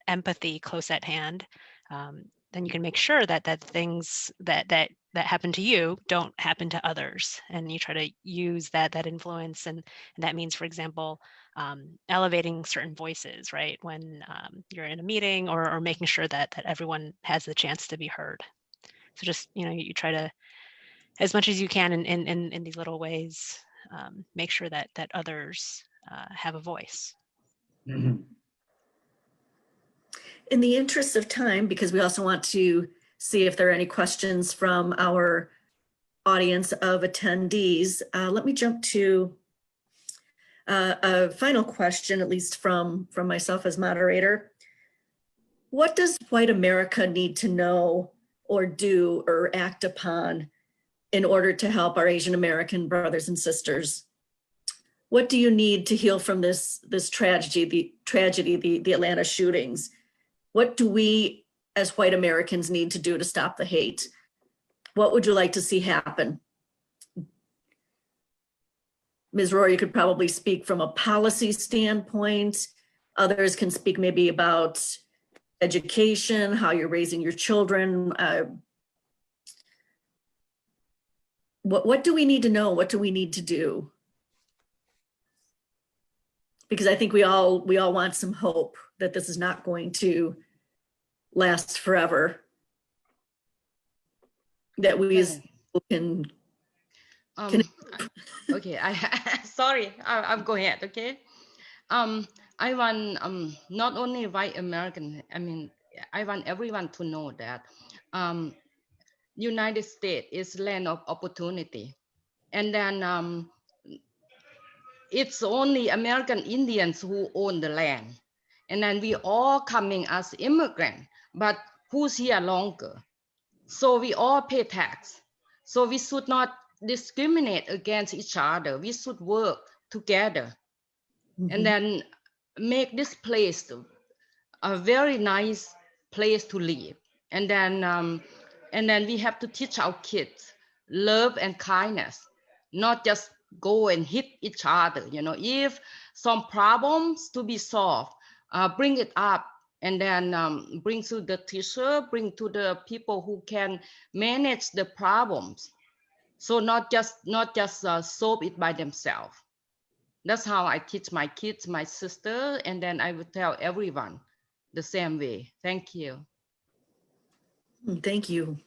empathy close at hand, then you can make sure that things that happen to you don't happen to others, and you try to use that influence, and that means, for example, elevating certain voices, right, when you're in a meeting, or making sure that everyone has the chance to be heard. So just, you know, you try to, as much as you can in these little ways, make sure that others have a voice. In the interest of time, because we also want to see if there are any questions from our audience of attendees, let me jump to a final question, at least from myself as moderator. What does white America need to know or do or act upon in order to help our Asian American brothers and sisters? What do you need to heal from this tragedy, the Atlanta shootings? What do we as white Americans need to do to stop the hate? What would you like to see happen? Ms. Rohr, you could probably speak from a policy standpoint. Others can speak maybe about education, how you're raising your children. What do we need to know? What do we need to do? Because I think we all want some hope that this is not going to last forever. That we as people can okay, sorry, I'll go ahead, okay? I want not only white American, I mean, I want everyone to know that United States is land of opportunity. And then it's only American Indians who own the land. And then we all coming as immigrants, but who's here longer? So we all pay tax. So we should not discriminate against each other. We should work together. And then make this place a very nice place to live. And then we have to teach our kids love and kindness, not just go and hit each other. You know, if some problems to be solved, bring it up, and then bring to the teacher, bring to the people who can manage the problems. So not just solve it by themselves. That's how I teach my kids, my sister, and then I would tell everyone the same way. Thank you. Thank you.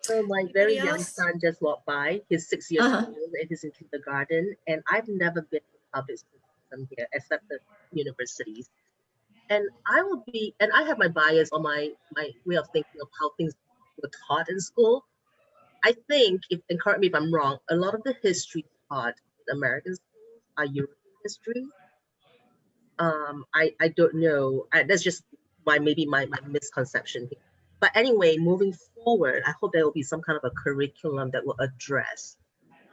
So my very Anybody young else? son just walked by. He's 6 years Uh-huh. old and he's in kindergarten. And I've never been to public schools here except the universities. And I have my bias on my way of thinking of how things were taught in school. I think, and correct me if I'm wrong, a lot of the history taught in American schools are European history. I don't know. That's just my misconception here. But anyway, moving forward, I hope there will be some kind of a curriculum that will address,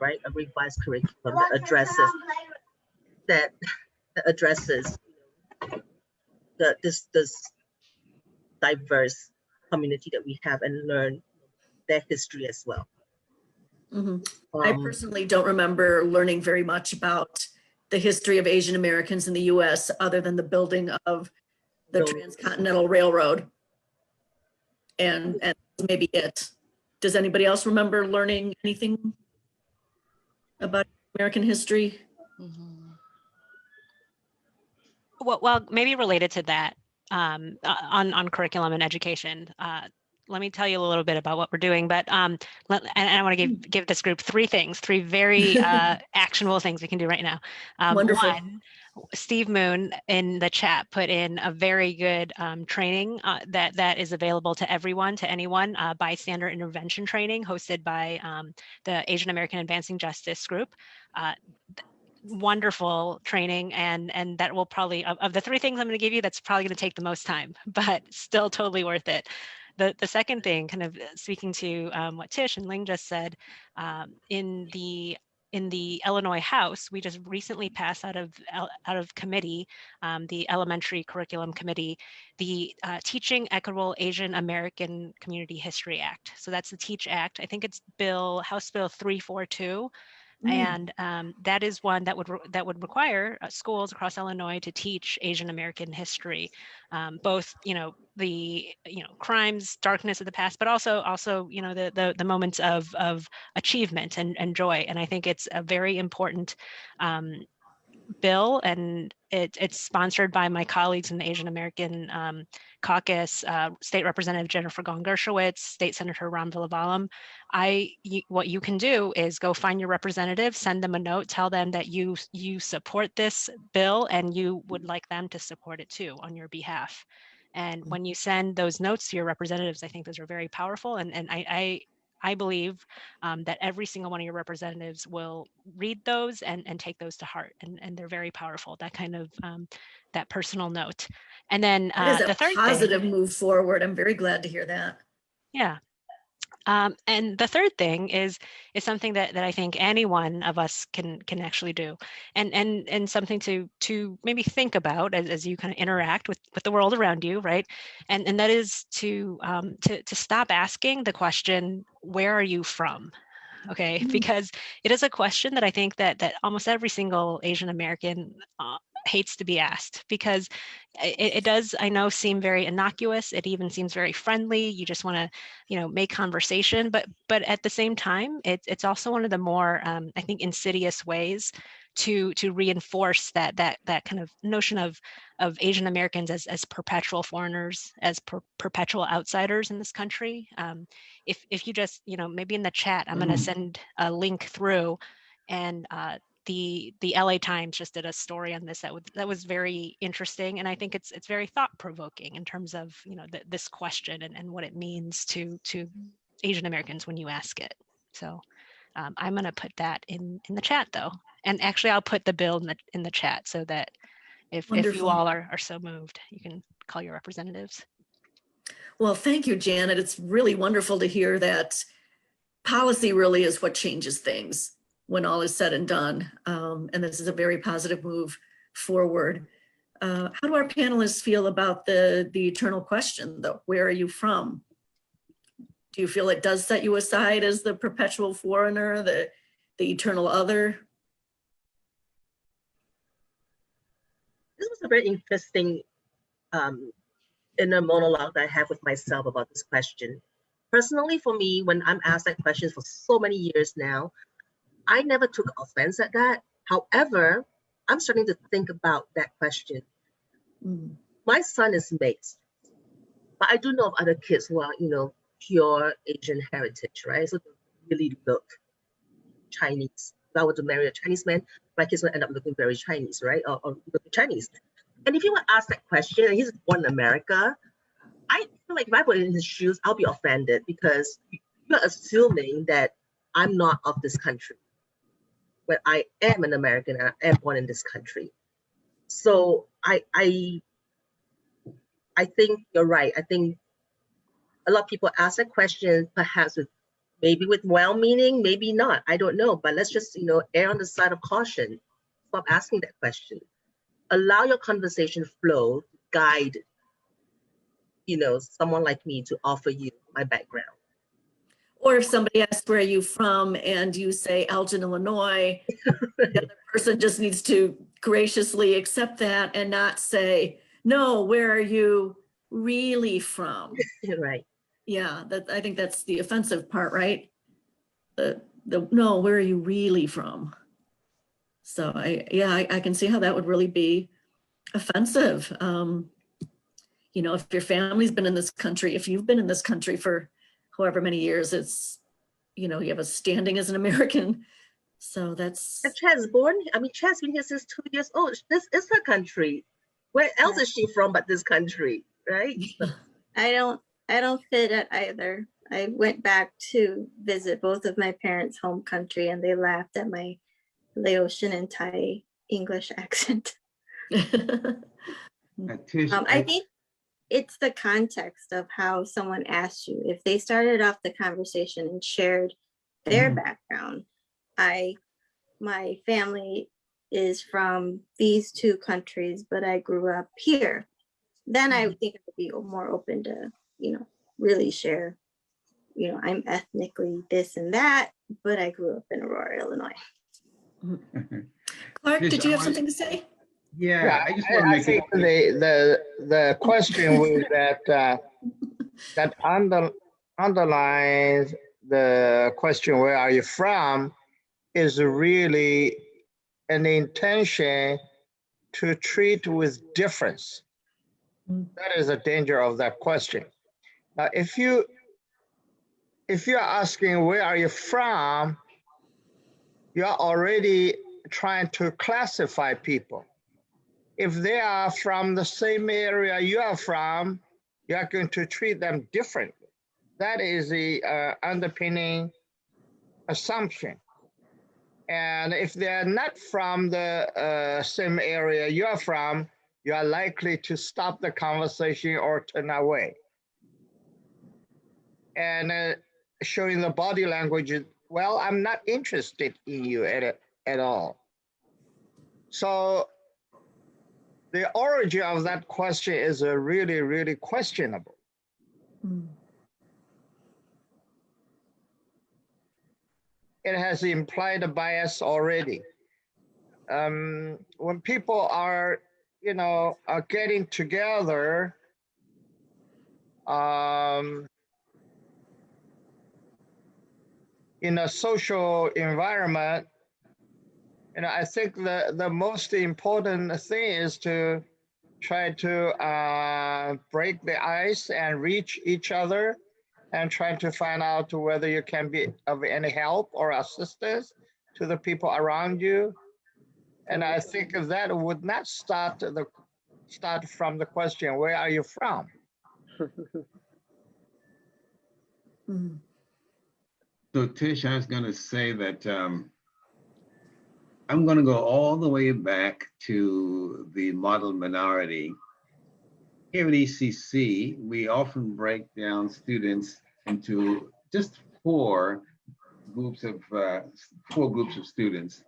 right? A revised curriculum that addresses this diverse community that we have and learn their history as well. I personally don't remember learning very much about the history of Asian Americans in the US other than the building of the Transcontinental Railroad. And maybe it. Does anybody else remember learning anything about American history? Well, maybe related to that, on curriculum and education. Let me tell you a little bit about what we're doing, but and I want to give this group three very actionable things we can do right now. Wonderful. One, Steve Moon in the chat put in a very good training that is available to everyone, to anyone, bystander intervention training hosted by the Asian American Advancing Justice group. Wonderful training, and that will probably, of the three things I'm going to give you, that's probably going to take the most time, but still totally worth it. The second thing, kind of speaking to what Tish and Ling just said, in the Illinois House, we just recently passed out of committee, the Elementary Curriculum Committee, the Teaching Equitable Asian American Community History Act. So that's the TEACH Act. I think it's House Bill 342. And that is one that would require schools across Illinois to teach Asian American history, both the crimes, darkness of the past, but also the moments of achievement and joy. And I think it's a very important bill, and it's sponsored by my colleagues in the Asian American Caucus, State Representative Jennifer Gong-Gershowitz, State Senator Ram Villavalam. What you can do is go find your representative, send them a note, tell them that you support this bill and you would like them to support it too on your behalf. And when you send those notes to your representatives, I think those are very powerful. And I believe that every single one of your representatives will read those and take those to heart, and they're very powerful, that kind of that personal note. And then the third positive move forward. I'm very glad to hear that. Yeah. And the third thing is something that I think any one of us can actually do, and something to maybe think about as you kind of interact with the world around you, right? And that is to stop asking the question, where are you from? Okay, because it is a question that I think that almost every single Asian American hates to be asked, because it does, I know, seem very innocuous. It even seems very friendly. You just want to, make conversation, but at the same time, it's also one of the more, I think, insidious ways to reinforce that kind of notion of Asian Americans as perpetual foreigners, as perpetual outsiders in this country. If you just, maybe in the chat, I'm going to send a link through, and the LA Times just did a story on this that was very interesting, and I think it's very thought provoking in terms of this question and what it means to Asian Americans when you ask it. So I'm going to put that in the chat though, and actually I'll put the bill in the chat so that if you all are so moved, you can call your representatives. Well, thank you, Janet. It's really wonderful to hear that policy really is what changes things when all is said and done. And this is a very positive move forward. How do our panelists feel about the eternal question, though? Where are you from? Do you feel it does set you aside as the perpetual foreigner, the eternal other? This was a very interesting inner monologue that I have with myself about this question. Personally, for me, when I'm asked that question for so many years now, I never took offense at that. However, I'm starting to think about that question. My son is mixed, but I do know of other kids who are, pure Asian heritage, right? So they really look Chinese. If I were to marry a Chinese man, my kids will end up looking very Chinese, right? Or looking Chinese. And if you were asked that question, and he's born in America, I feel like if I were in his shoes, I'll be offended because you're assuming that I'm not of this country. But I am an American and I am born in this country. So I think you're right. I think a lot of people ask that question, perhaps maybe with well-meaning, maybe not. I don't know. But let's just, err on the side of caution. Stop asking that question. Allow your conversation flow, guide, someone like me to offer you my background. Or if somebody asks where are you from and you say Elgin, Illinois, the other person just needs to graciously accept that and not say, no, where are you really from? Right. Yeah, I think that's the offensive part, right? No, where are you really from? So I can see how that would really be offensive. If your family's been in this country, if you've been in this country for however many years, it's, you have a standing as an American. So that's. And Chad's been here since 2 years old. This is her country. Where else is she from but this country, right? I don't fit it either. I went back to visit both of my parents' home country and they laughed at my Laotian and Thai English accent. I think it's the context of how someone asked you. If they started off the conversation and shared their background, my family is from these two countries, but I grew up here. Then I think I would be more open to, really share, I'm ethnically this and that, but I grew up in Aurora, Illinois. Clark, did you have something to say? Yeah, I just want to make think the question was that underlines the question, where are you from, is really an intention to treat with difference. That is a danger of that question. If you're asking where are you from, you're already trying to classify people. If they are from the same area you are from, you are going to treat them differently. That is the underpinning assumption. And if they're not from the same area you are from, you are likely to stop the conversation or turn away. And showing the body language, well, I'm not interested in you at all. So the origin of that question is really, really questionable. It has implied a bias already. When people are, are getting together, in a social environment, I think the most important thing is to try to break the ice and reach each other and try to find out whether you can be of any help or assistance to the people around you. And I think that would not start from the question, where are you from? Mm. So Tish, I was going to say that I'm going to go all the way back to the model minority. Here at ECC, we often break down students into just four groups of students,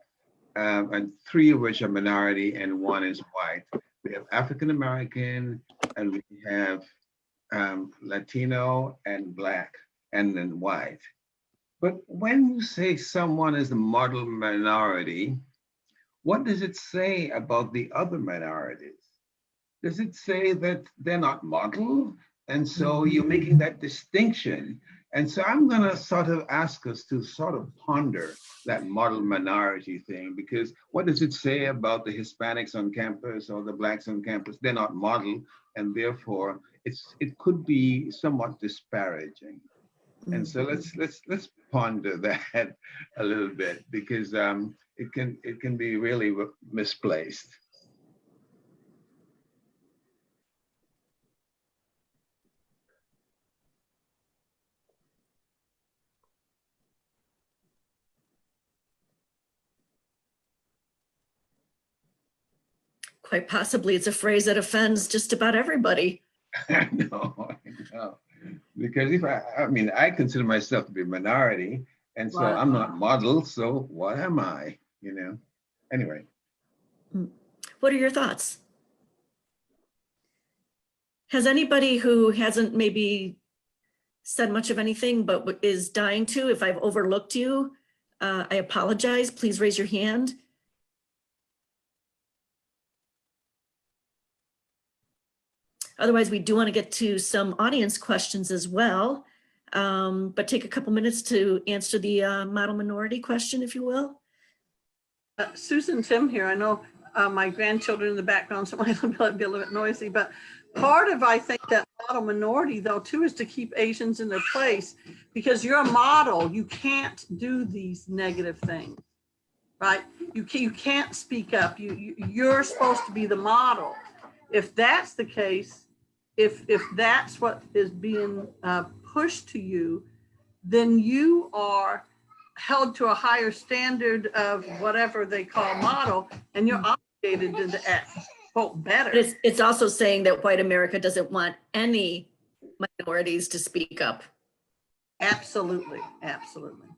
and three of which are minority and one is white. We have African American, and we have Latino and Black, and then white. But when you say someone is a model minority, what does it say about the other minorities? Does it say that they're not model? And so you're making that distinction. And so I'm going to sort of ask us to sort of ponder that model minority thing, because what does it say about the Hispanics on campus or the Blacks on campus? They're not model, and therefore it could be somewhat disparaging. And so let's ponder that a little bit, because it can be really misplaced. Quite possibly it's a phrase that offends just about everybody. I know. Because if I consider myself to be a minority, and so Wow. I'm not model, so what am I, Anyway. What are your thoughts? Has anybody who hasn't maybe said much of anything but is dying to, if I've overlooked you, I apologize, please raise your hand. Otherwise, we do want to get to some audience questions as well, but take a couple minutes to answer the model minority question, if you will. Susan Tim here. I know my grandchildren in the background, so it might be a little bit noisy, but part of, I think, that model minority though too is to keep Asians in their place, because you're a model. You can't do these negative things, right? You can't speak up. You're supposed to be the model. If that's the case, if that's what is being pushed to you, then you are held to a higher standard of whatever they call model, and you're obligated to act, quote, better. But it's also saying that white America doesn't want any minorities to speak up. Absolutely, absolutely.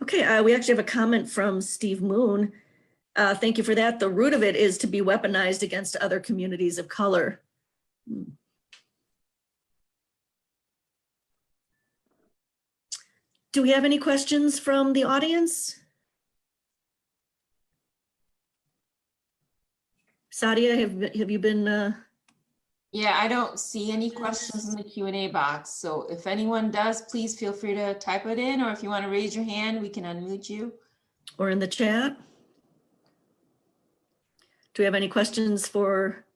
Okay, we actually have a comment from Steve Moon. Thank you for that. The root of it is to be weaponized against other communities of color. Do we have any questions from the audience? Sadia, have you been? Yeah, I don't see any questions in the Q&A box. So if anyone does, please feel free to type it in, or if you want to raise your hand, we can unmute you. Or in the chat? Do we have any questions for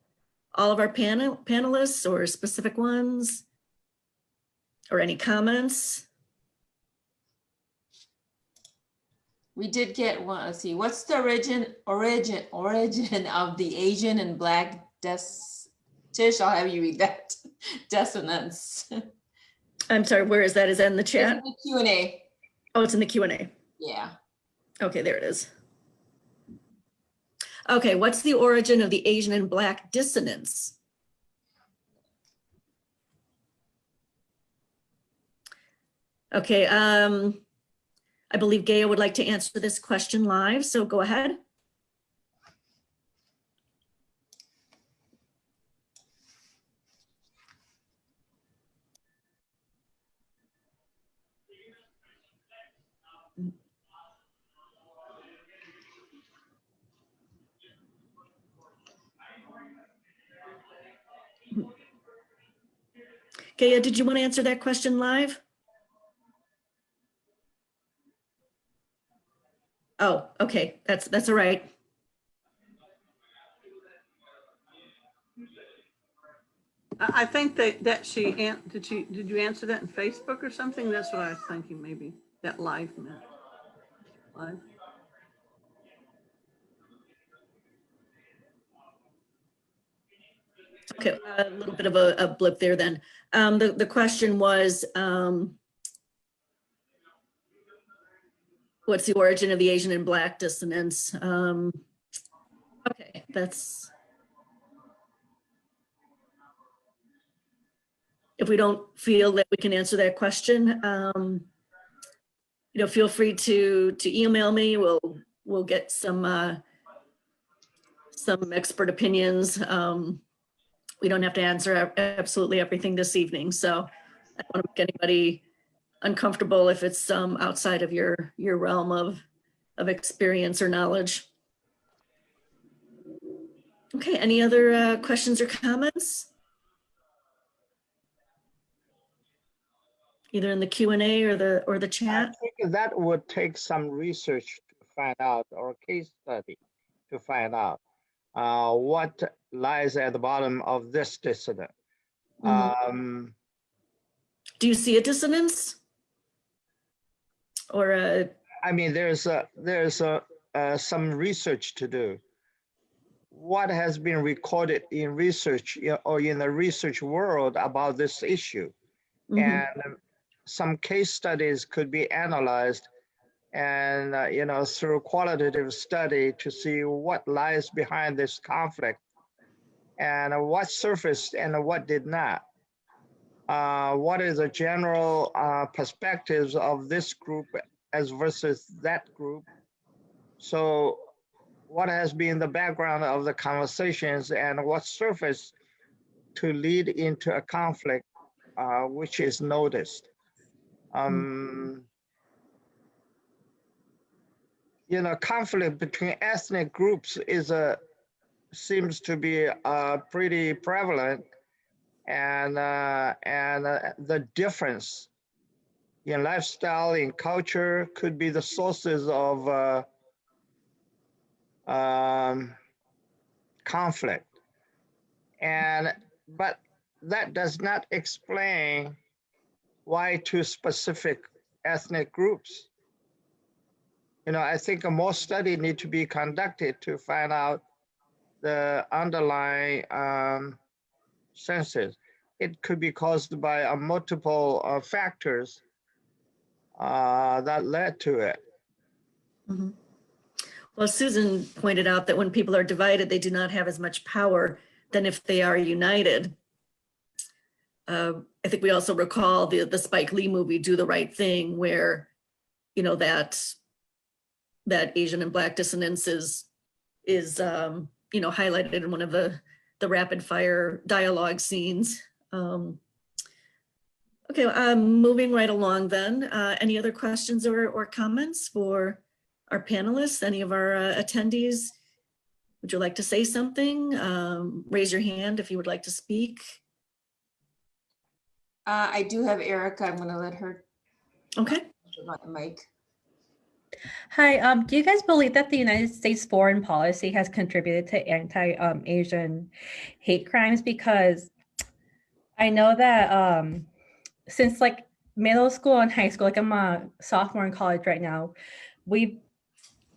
all of our panelists, or specific ones? Or any comments? We did get one. Let's see. What's the origin of the Asian and Black Tish, I'll have you read that. Dissonance. I'm sorry, where is that? Is that in the chat? It's in the Q&A. Oh, it's in the Q&A. Yeah. Okay, there it is. Okay, what's the origin of the Asian and Black dissonance? Okay, I believe Gaia would like to answer this question live, so go ahead. Gaia, did you want to answer that question live? Oh, okay, that's all right. I think that did you answer that in Facebook or something? That's what I was thinking, maybe that live meant. Live. Okay, a little bit of a blip there then. The question was, what's the origin of the Asian and Black dissonance? Okay, that's. If we don't feel that we can answer that question, feel free to email me. We'll get some expert opinions. We don't have to answer absolutely everything this evening, so I don't want to make anybody uncomfortable if it's outside of your realm of experience or knowledge. Okay, any other questions or comments? Either in the Q&A or the chat? I think that would take some research to find out, or case study to find out what lies at the bottom of this dissonance. Do you see a dissonance? Or I mean, there's some research to do. What has been recorded in research or in the research world about this issue? And some case studies could be analyzed and, through qualitative study to see what lies behind this conflict and what surfaced and what did not. What is the general perspectives of this group as versus that group? So what has been the background of the conversations and what surfaced to lead into a conflict which is noticed? Conflict between ethnic groups seems to be pretty prevalent, and the difference in lifestyle, in culture, could be the sources of conflict. But that does not explain why two specific ethnic groups. I think more study need to be conducted to find out the underlying senses. It could be caused by multiple factors that led to it. Well, Susan pointed out that when people are divided, they do not have as much power than if they are united. I think we also recall the Spike Lee movie, Do the Right Thing, where, that Asian and Black dissonance is highlighted in one of the rapid fire dialogue scenes. Okay, moving right along then. Any other questions or comments for our panelists? Any of our attendees? Would you like to say something? Raise your hand if you would like to speak. I do have Erica. I'm going to let her. Okay. Mike. Hi, do you guys believe that the United States foreign policy has contributed to anti-Asian hate crimes? Because I know that since like middle school and high school, like I'm a sophomore in college right now,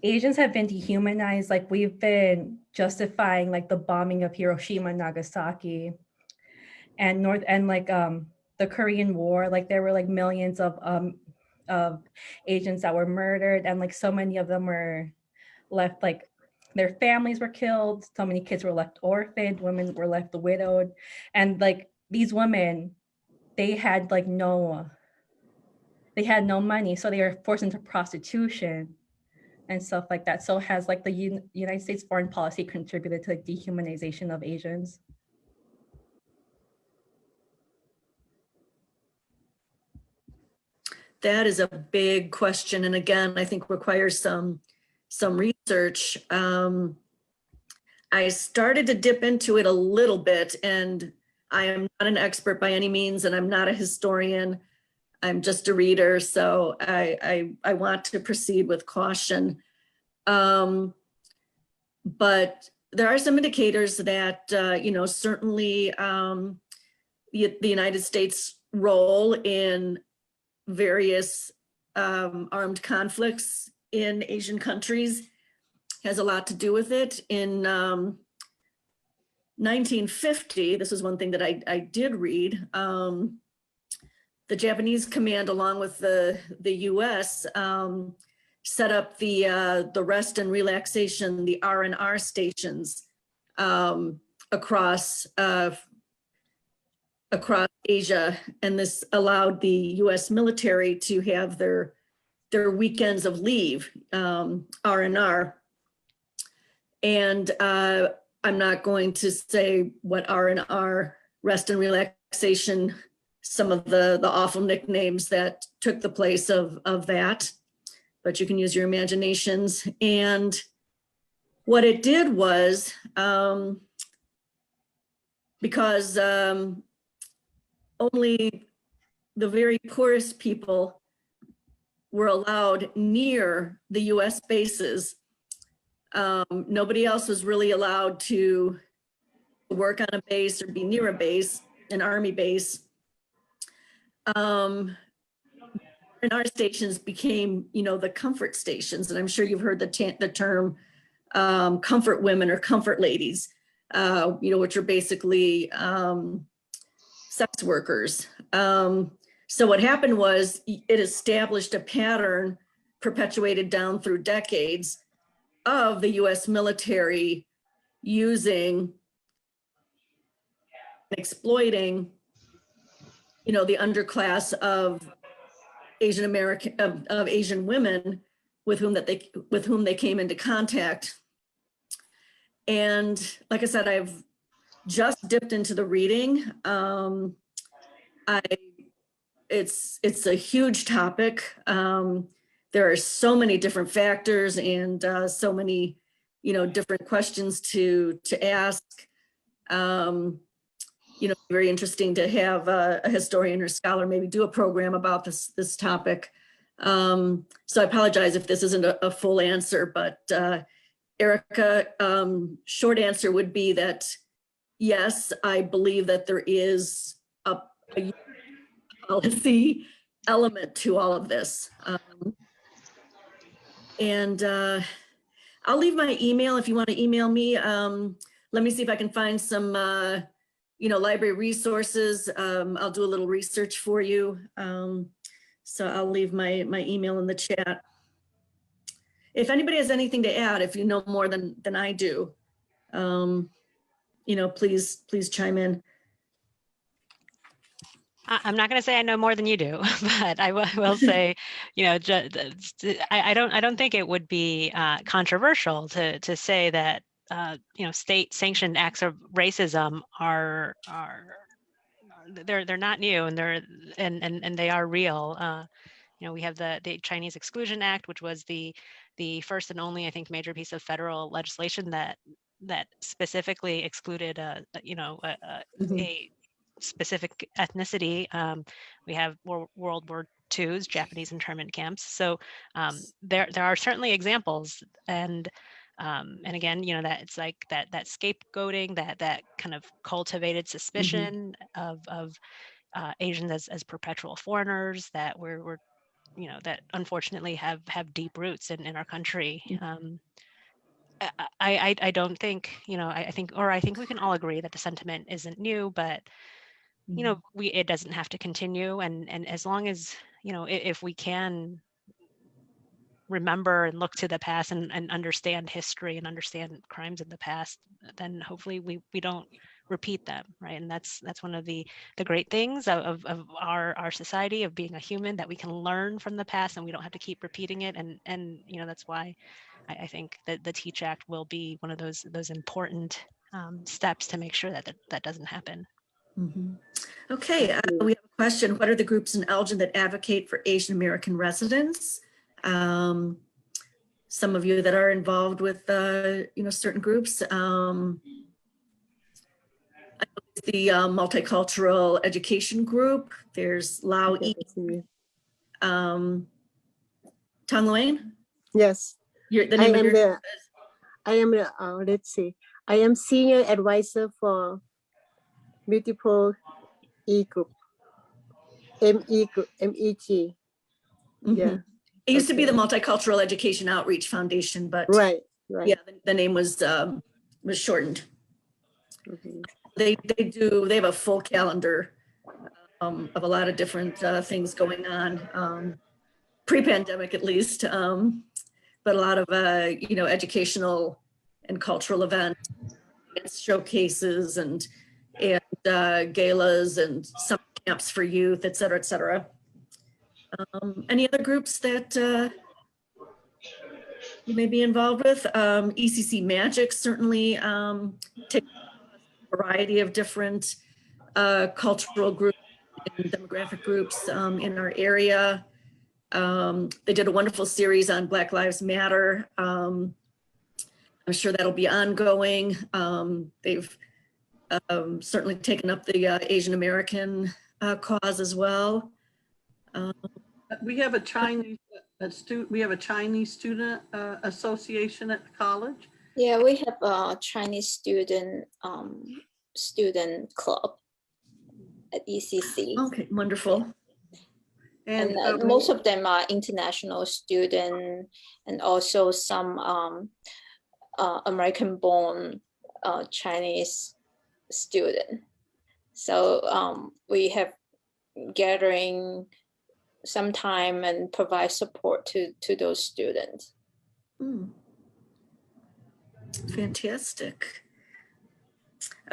Asians have been dehumanized. Like we've been justifying like the bombing of Hiroshima and Nagasaki and the Korean War. Like there were like millions of Asians that were murdered, and like so many of them were left, like their families were killed, so many kids were left orphaned, women were left widowed, and like these women, they had no money, so they were forced into prostitution and stuff like that. So has like the United States foreign policy contributed to the dehumanization of Asians? That is a big question, and again, I think requires some research. I started to dip into it a little bit, and I am not an expert by any means, and I'm not a historian. I'm just a reader, so I want to proceed with caution. But there are some indicators that certainly the United States' role in various armed conflicts in Asian countries has a lot to do with it. In 1950, this is one thing that I did read, the Japanese command, along with the US, set up the rest and relaxation, the R&R stations across Asia. And this allowed the US military to have their weekends of leave, R&R. And I'm not going to say what R&R, rest and relaxation, some of the awful nicknames that took the place of that, but you can use your imaginations. And what it did was, because only the very poorest people were allowed near the US bases, nobody else was really allowed to work on a base or be near a base, an army base. And our stations became, the comfort stations. And I'm sure you've heard the term comfort women or comfort ladies, which are basically sex workers. So what happened was it established a pattern perpetuated down through decades of the US military using, exploiting, the underclass of Asian American, of Asian women with whom they came into contact. And like I said, I've just dipped into the reading. It's a huge topic. There are so many different factors and so many, different questions to ask. Very interesting to have a historian or scholar maybe do a program about this topic. So I apologize if this isn't a full answer, but Erica, short answer would be that, yes, I believe that there is a policy element to all of this. And I'll leave my email if you want to email me. Let me see if I can find some library resources. I'll do a little research for you. So I'll leave my email in the chat. If anybody has anything to add, if you know more than I do, please chime in. I'm not going to say I know more than you do, but I will say, I don't think it would be controversial to say that state-sanctioned acts of racism are they're not new, and they are real. We have the Chinese Exclusion Act, which was the first and only, I think, major piece of federal legislation that specifically excluded a specific ethnicity. We have World War II's Japanese internment camps. So there are certainly examples, and again, that it's like that scapegoating, that kind of cultivated suspicion of Asians as perpetual foreigners that we're that unfortunately have deep roots in our country. I don't think, I think we can all agree that the sentiment isn't new, but it doesn't have to continue. And as long as, if we can remember and look to the past and understand history and understand crimes in the past, then hopefully we don't repeat them, right? And that's one of the great things of our society, of being a human, that we can learn from the past and we don't have to keep repeating it. And that's why I think that the Teach Act will be one of those important steps to make sure that doesn't happen. Okay, we have a question. What are the groups in Elgin that advocate for Asian American residents? Some of you that are involved with certain groups. The multicultural education group. There's Lao Elgin. Thonglouane? Yes. Let's see. I am senior advisor for Multiple E Group. MEG. Yeah. It used to be the Multicultural Education Outreach Foundation, but right. Yeah, the name was shortened. They have a full calendar of a lot of different things going on, pre-pandemic at least, but a lot of, educational and cultural events, showcases and galas and summer camps for youth, et cetera, et cetera. Any other groups that you may be involved with? ECC Magic certainly takes a variety of different cultural groups and demographic groups in our area. They did a wonderful series on Black Lives Matter. I'm sure that'll be ongoing. They've certainly taken up the Asian American cause as well. We have a Chinese student association at the college. Yeah, we have a Chinese student club at ECC. Okay, wonderful. And most of them are international student and also some American-born Chinese student. So we have gathering some time and provide support to those students. Fantastic.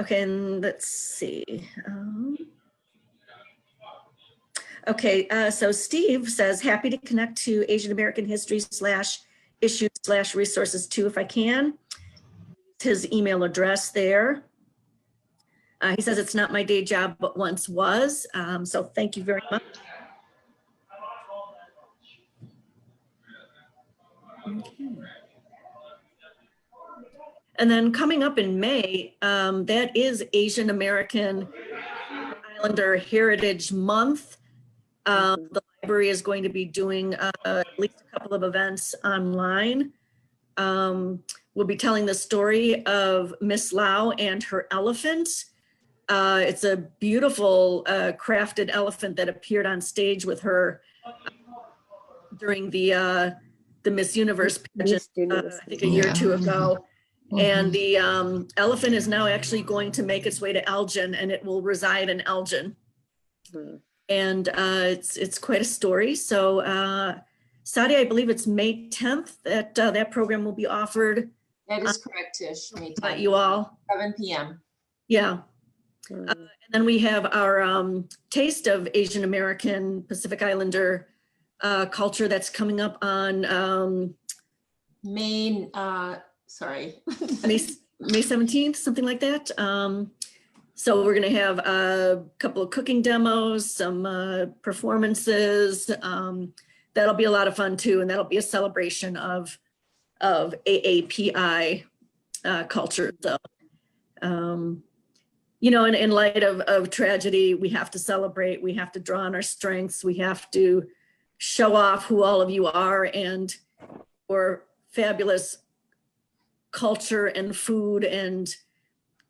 Okay, and let's see. So Steve says, happy to connect to Asian American history /issues /resources too, if I can. His email address there. He says, it's not my day job, but once was. So thank you very much. Okay. And then coming up in May, that is Asian American Islander Heritage Month. The library is going to be doing at least a couple of events online. We'll be telling the story of Miss Lao and her elephant. It's a beautiful crafted elephant that appeared on stage with her during the Miss Universe pageant, I think a year or two ago. And the elephant is now actually going to make its way to Elgin, and it will reside in Elgin. And it's quite a story. So Sadi, I believe it's May 10th that that program will be offered. That is correct, Tish. May 10th, you all. 7 p.m. Yeah. And then we have our Taste of Asian American Pacific Islander culture that's coming up on May 17th, something like that. So we're going to have a couple of cooking demos, some performances. That'll be a lot of fun too, and that'll be a celebration of AAPI culture. So, in light of tragedy, we have to celebrate. We have to draw on our strengths. We have to show off who all of you are and your fabulous culture and food and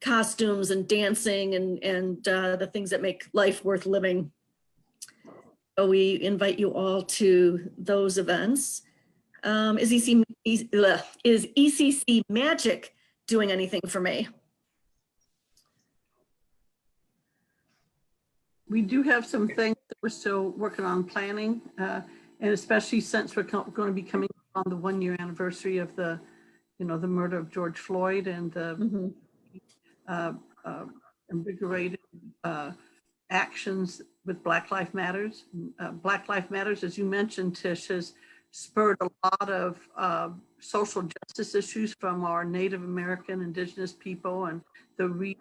costumes and dancing and the things that make life worth living. So we invite you all to those events. Is ECC Magic doing anything for May? We do have some things that we're still working on planning, and especially since we're going to be coming on the 1-year anniversary of the murder of George Floyd and the invigorated actions with Black Lives Matters. Black Lives Matters, as you mentioned, Tish, has spurred a lot of social justice issues from our Native American indigenous people and the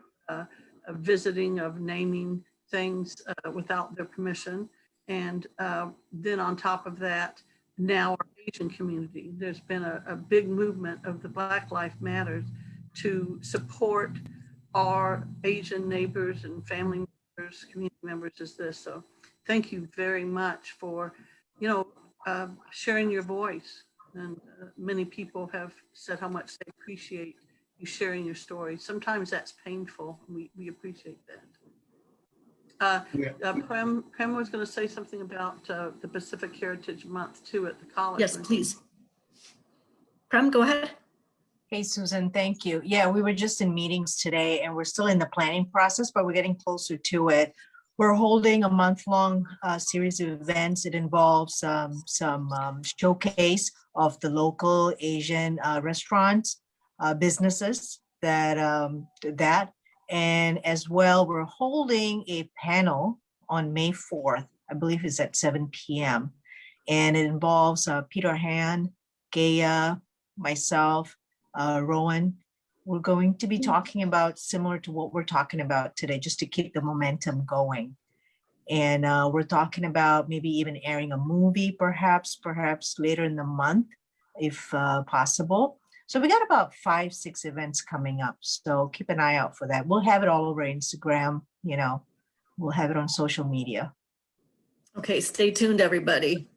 visiting of naming things without their permission. And then on top of that, now our Asian community, there's been a big movement of the Black Lives Matters to support our Asian neighbors and family members, community members as this. So thank you very much for, sharing your voice. And many people have said how much they appreciate you sharing your story. Sometimes that's painful. We appreciate that. Prem was going to say something about the Pacific Heritage Month too at the college. Yes, please. Prem, go ahead. Hey, Susan, thank you. Yeah, we were just in meetings today and we're still in the planning process, but we're getting closer to it. We're holding a month-long series of events. It involves some showcase of the local Asian restaurants, businesses that, and as well, we're holding a panel on May 4th, I believe it's at 7 p.m. And it involves Peter Han, Gaya, myself, Rowan. We're going to be talking about similar to what we're talking about today, just to keep the momentum going. And we're talking about maybe even airing a movie, perhaps later in the month, if possible. So we got about 5-6 events coming up. So keep an eye out for that. We'll have it all over Instagram, we'll have it on social media. Okay, stay tuned, everybody.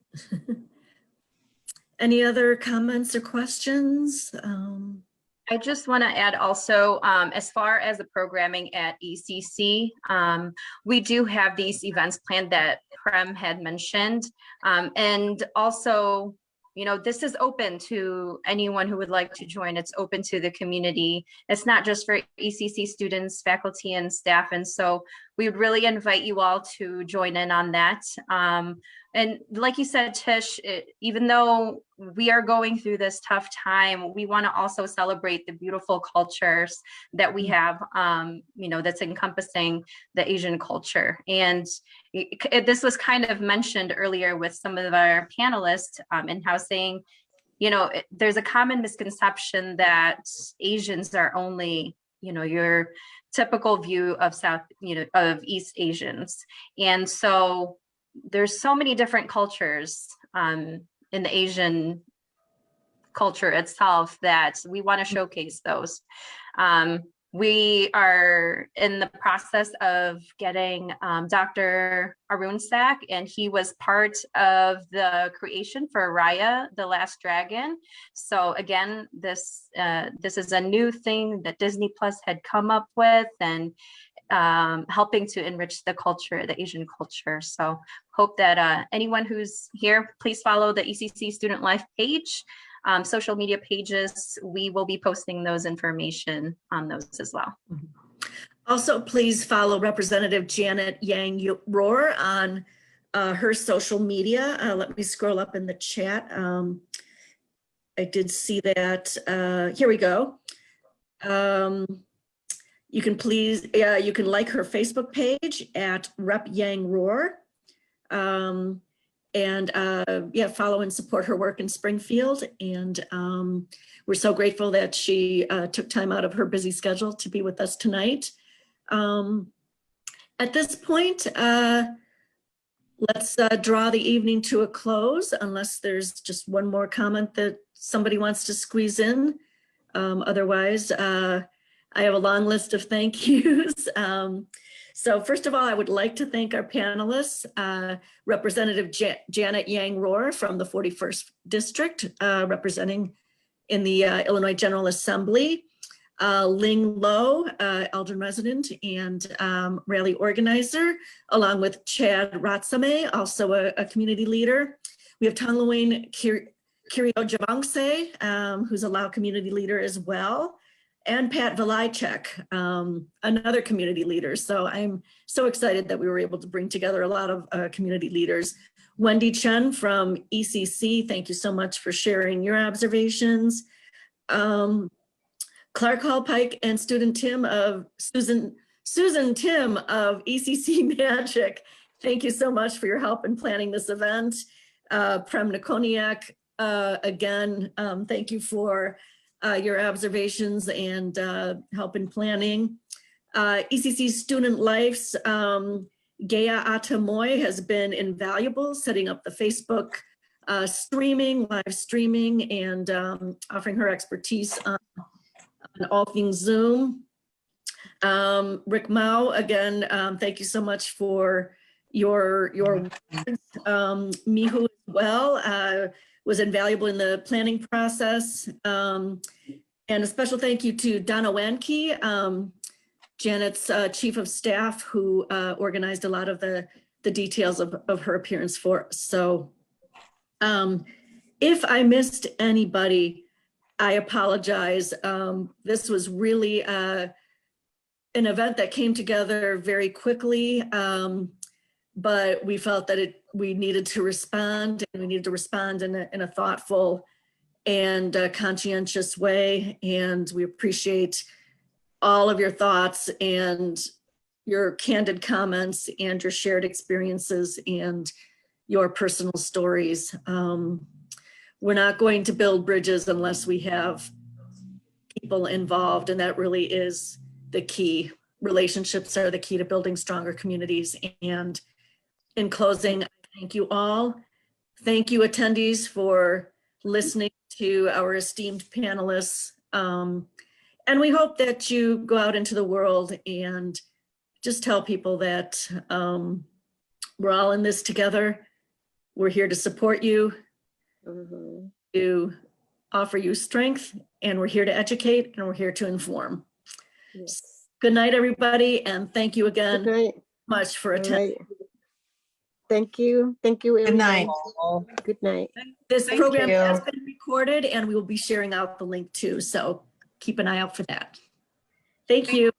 Any other comments or questions? I just want to add also, as far as the programming at ECC, we do have these events planned that Prem had mentioned. And also, this is open to anyone who would like to join. It's open to the community. It's not just for ECC students, faculty, and staff. And so we would really invite you all to join in on that. And like you said, Tish, even though we are going through this tough time, we want to also celebrate the beautiful cultures that we have, that's encompassing the Asian culture. And this was kind of mentioned earlier with some of our panelists in how saying, there's a common misconception that Asians are only, your typical view of of East Asians. And so there's so many different cultures in the Asian culture itself that we want to showcase those. We are in the process of getting Dr. Arunsak, and he was part of the creation for Raya, the Last Dragon. So again, this is a new thing that Disney Plus had come up with, and helping to enrich the culture, the Asian culture. So hope that anyone who's here, please follow the ECC Student Life page, social media pages. We will be posting those information on those as well. Also, please follow Representative Janet Yang Rohr on her social media. Let me scroll up in the chat. I did see that. Here we go. You can you can like her Facebook page at Rep Yang Rohr. Follow and support her work in Springfield. And we're so grateful that she took time out of her busy schedule to be with us tonight. At this point, let's draw the evening to a close, unless there's just one more comment that somebody wants to squeeze in. Otherwise, I have a long list of thank yous. So first of all, I would like to thank our panelists, Representative Janet Yang Rohr from the 41st District, representing in the Illinois General Assembly, Ling Low Elgin resident and rally organizer, along with Keorajavongsay, also a community leader. We have Thonglouane Keorajavongsay, who's a Lao community leader as well, and Pat Vilaychack, another community leader. So I'm so excited that we were able to bring together a lot of community leaders. Wendy Chen from ECC, thank you so much for sharing your observations. Clark Hall Pike and Susan Tim of ECC Magic, thank you so much for your help in planning this event. Prem Nikoniak, again, thank you for your observations and help in planning. ECC Student Life's Gaya Atamoy has been invaluable, setting up the Facebook live streaming, and offering her expertise on all things Zoom. Rick Mao, again, thank you so much for your words. Mihu as well, was invaluable in the planning process. And a special thank you to Donna Ouankeo, Janet's chief of staff, who organized a lot of the details of her appearance for us. So if I missed anybody, I apologize. This was really an event that came together very quickly, but we felt that we needed to respond, and we needed to respond in a thoughtful and conscientious way. And we appreciate all of your thoughts and your candid comments and your shared experiences and your personal stories. We're not going to build bridges unless we have people involved, and that really is the key. Relationships are the key to building stronger communities. And in closing, thank you all. Thank you, attendees, for listening to our esteemed panelists. And we hope that you go out into the world and just tell people that we're all in this together. We're here to support you, to offer you strength, and we're here to educate, and we're here to inform. Yes. Good night, everybody, and thank you again Good night. much for All attending. right. Thank you. Thank you, everyone. Good night. Good night. This Thank program you. has been recorded, and we will be sharing out the link too, so keep an eye out for that. Thank you.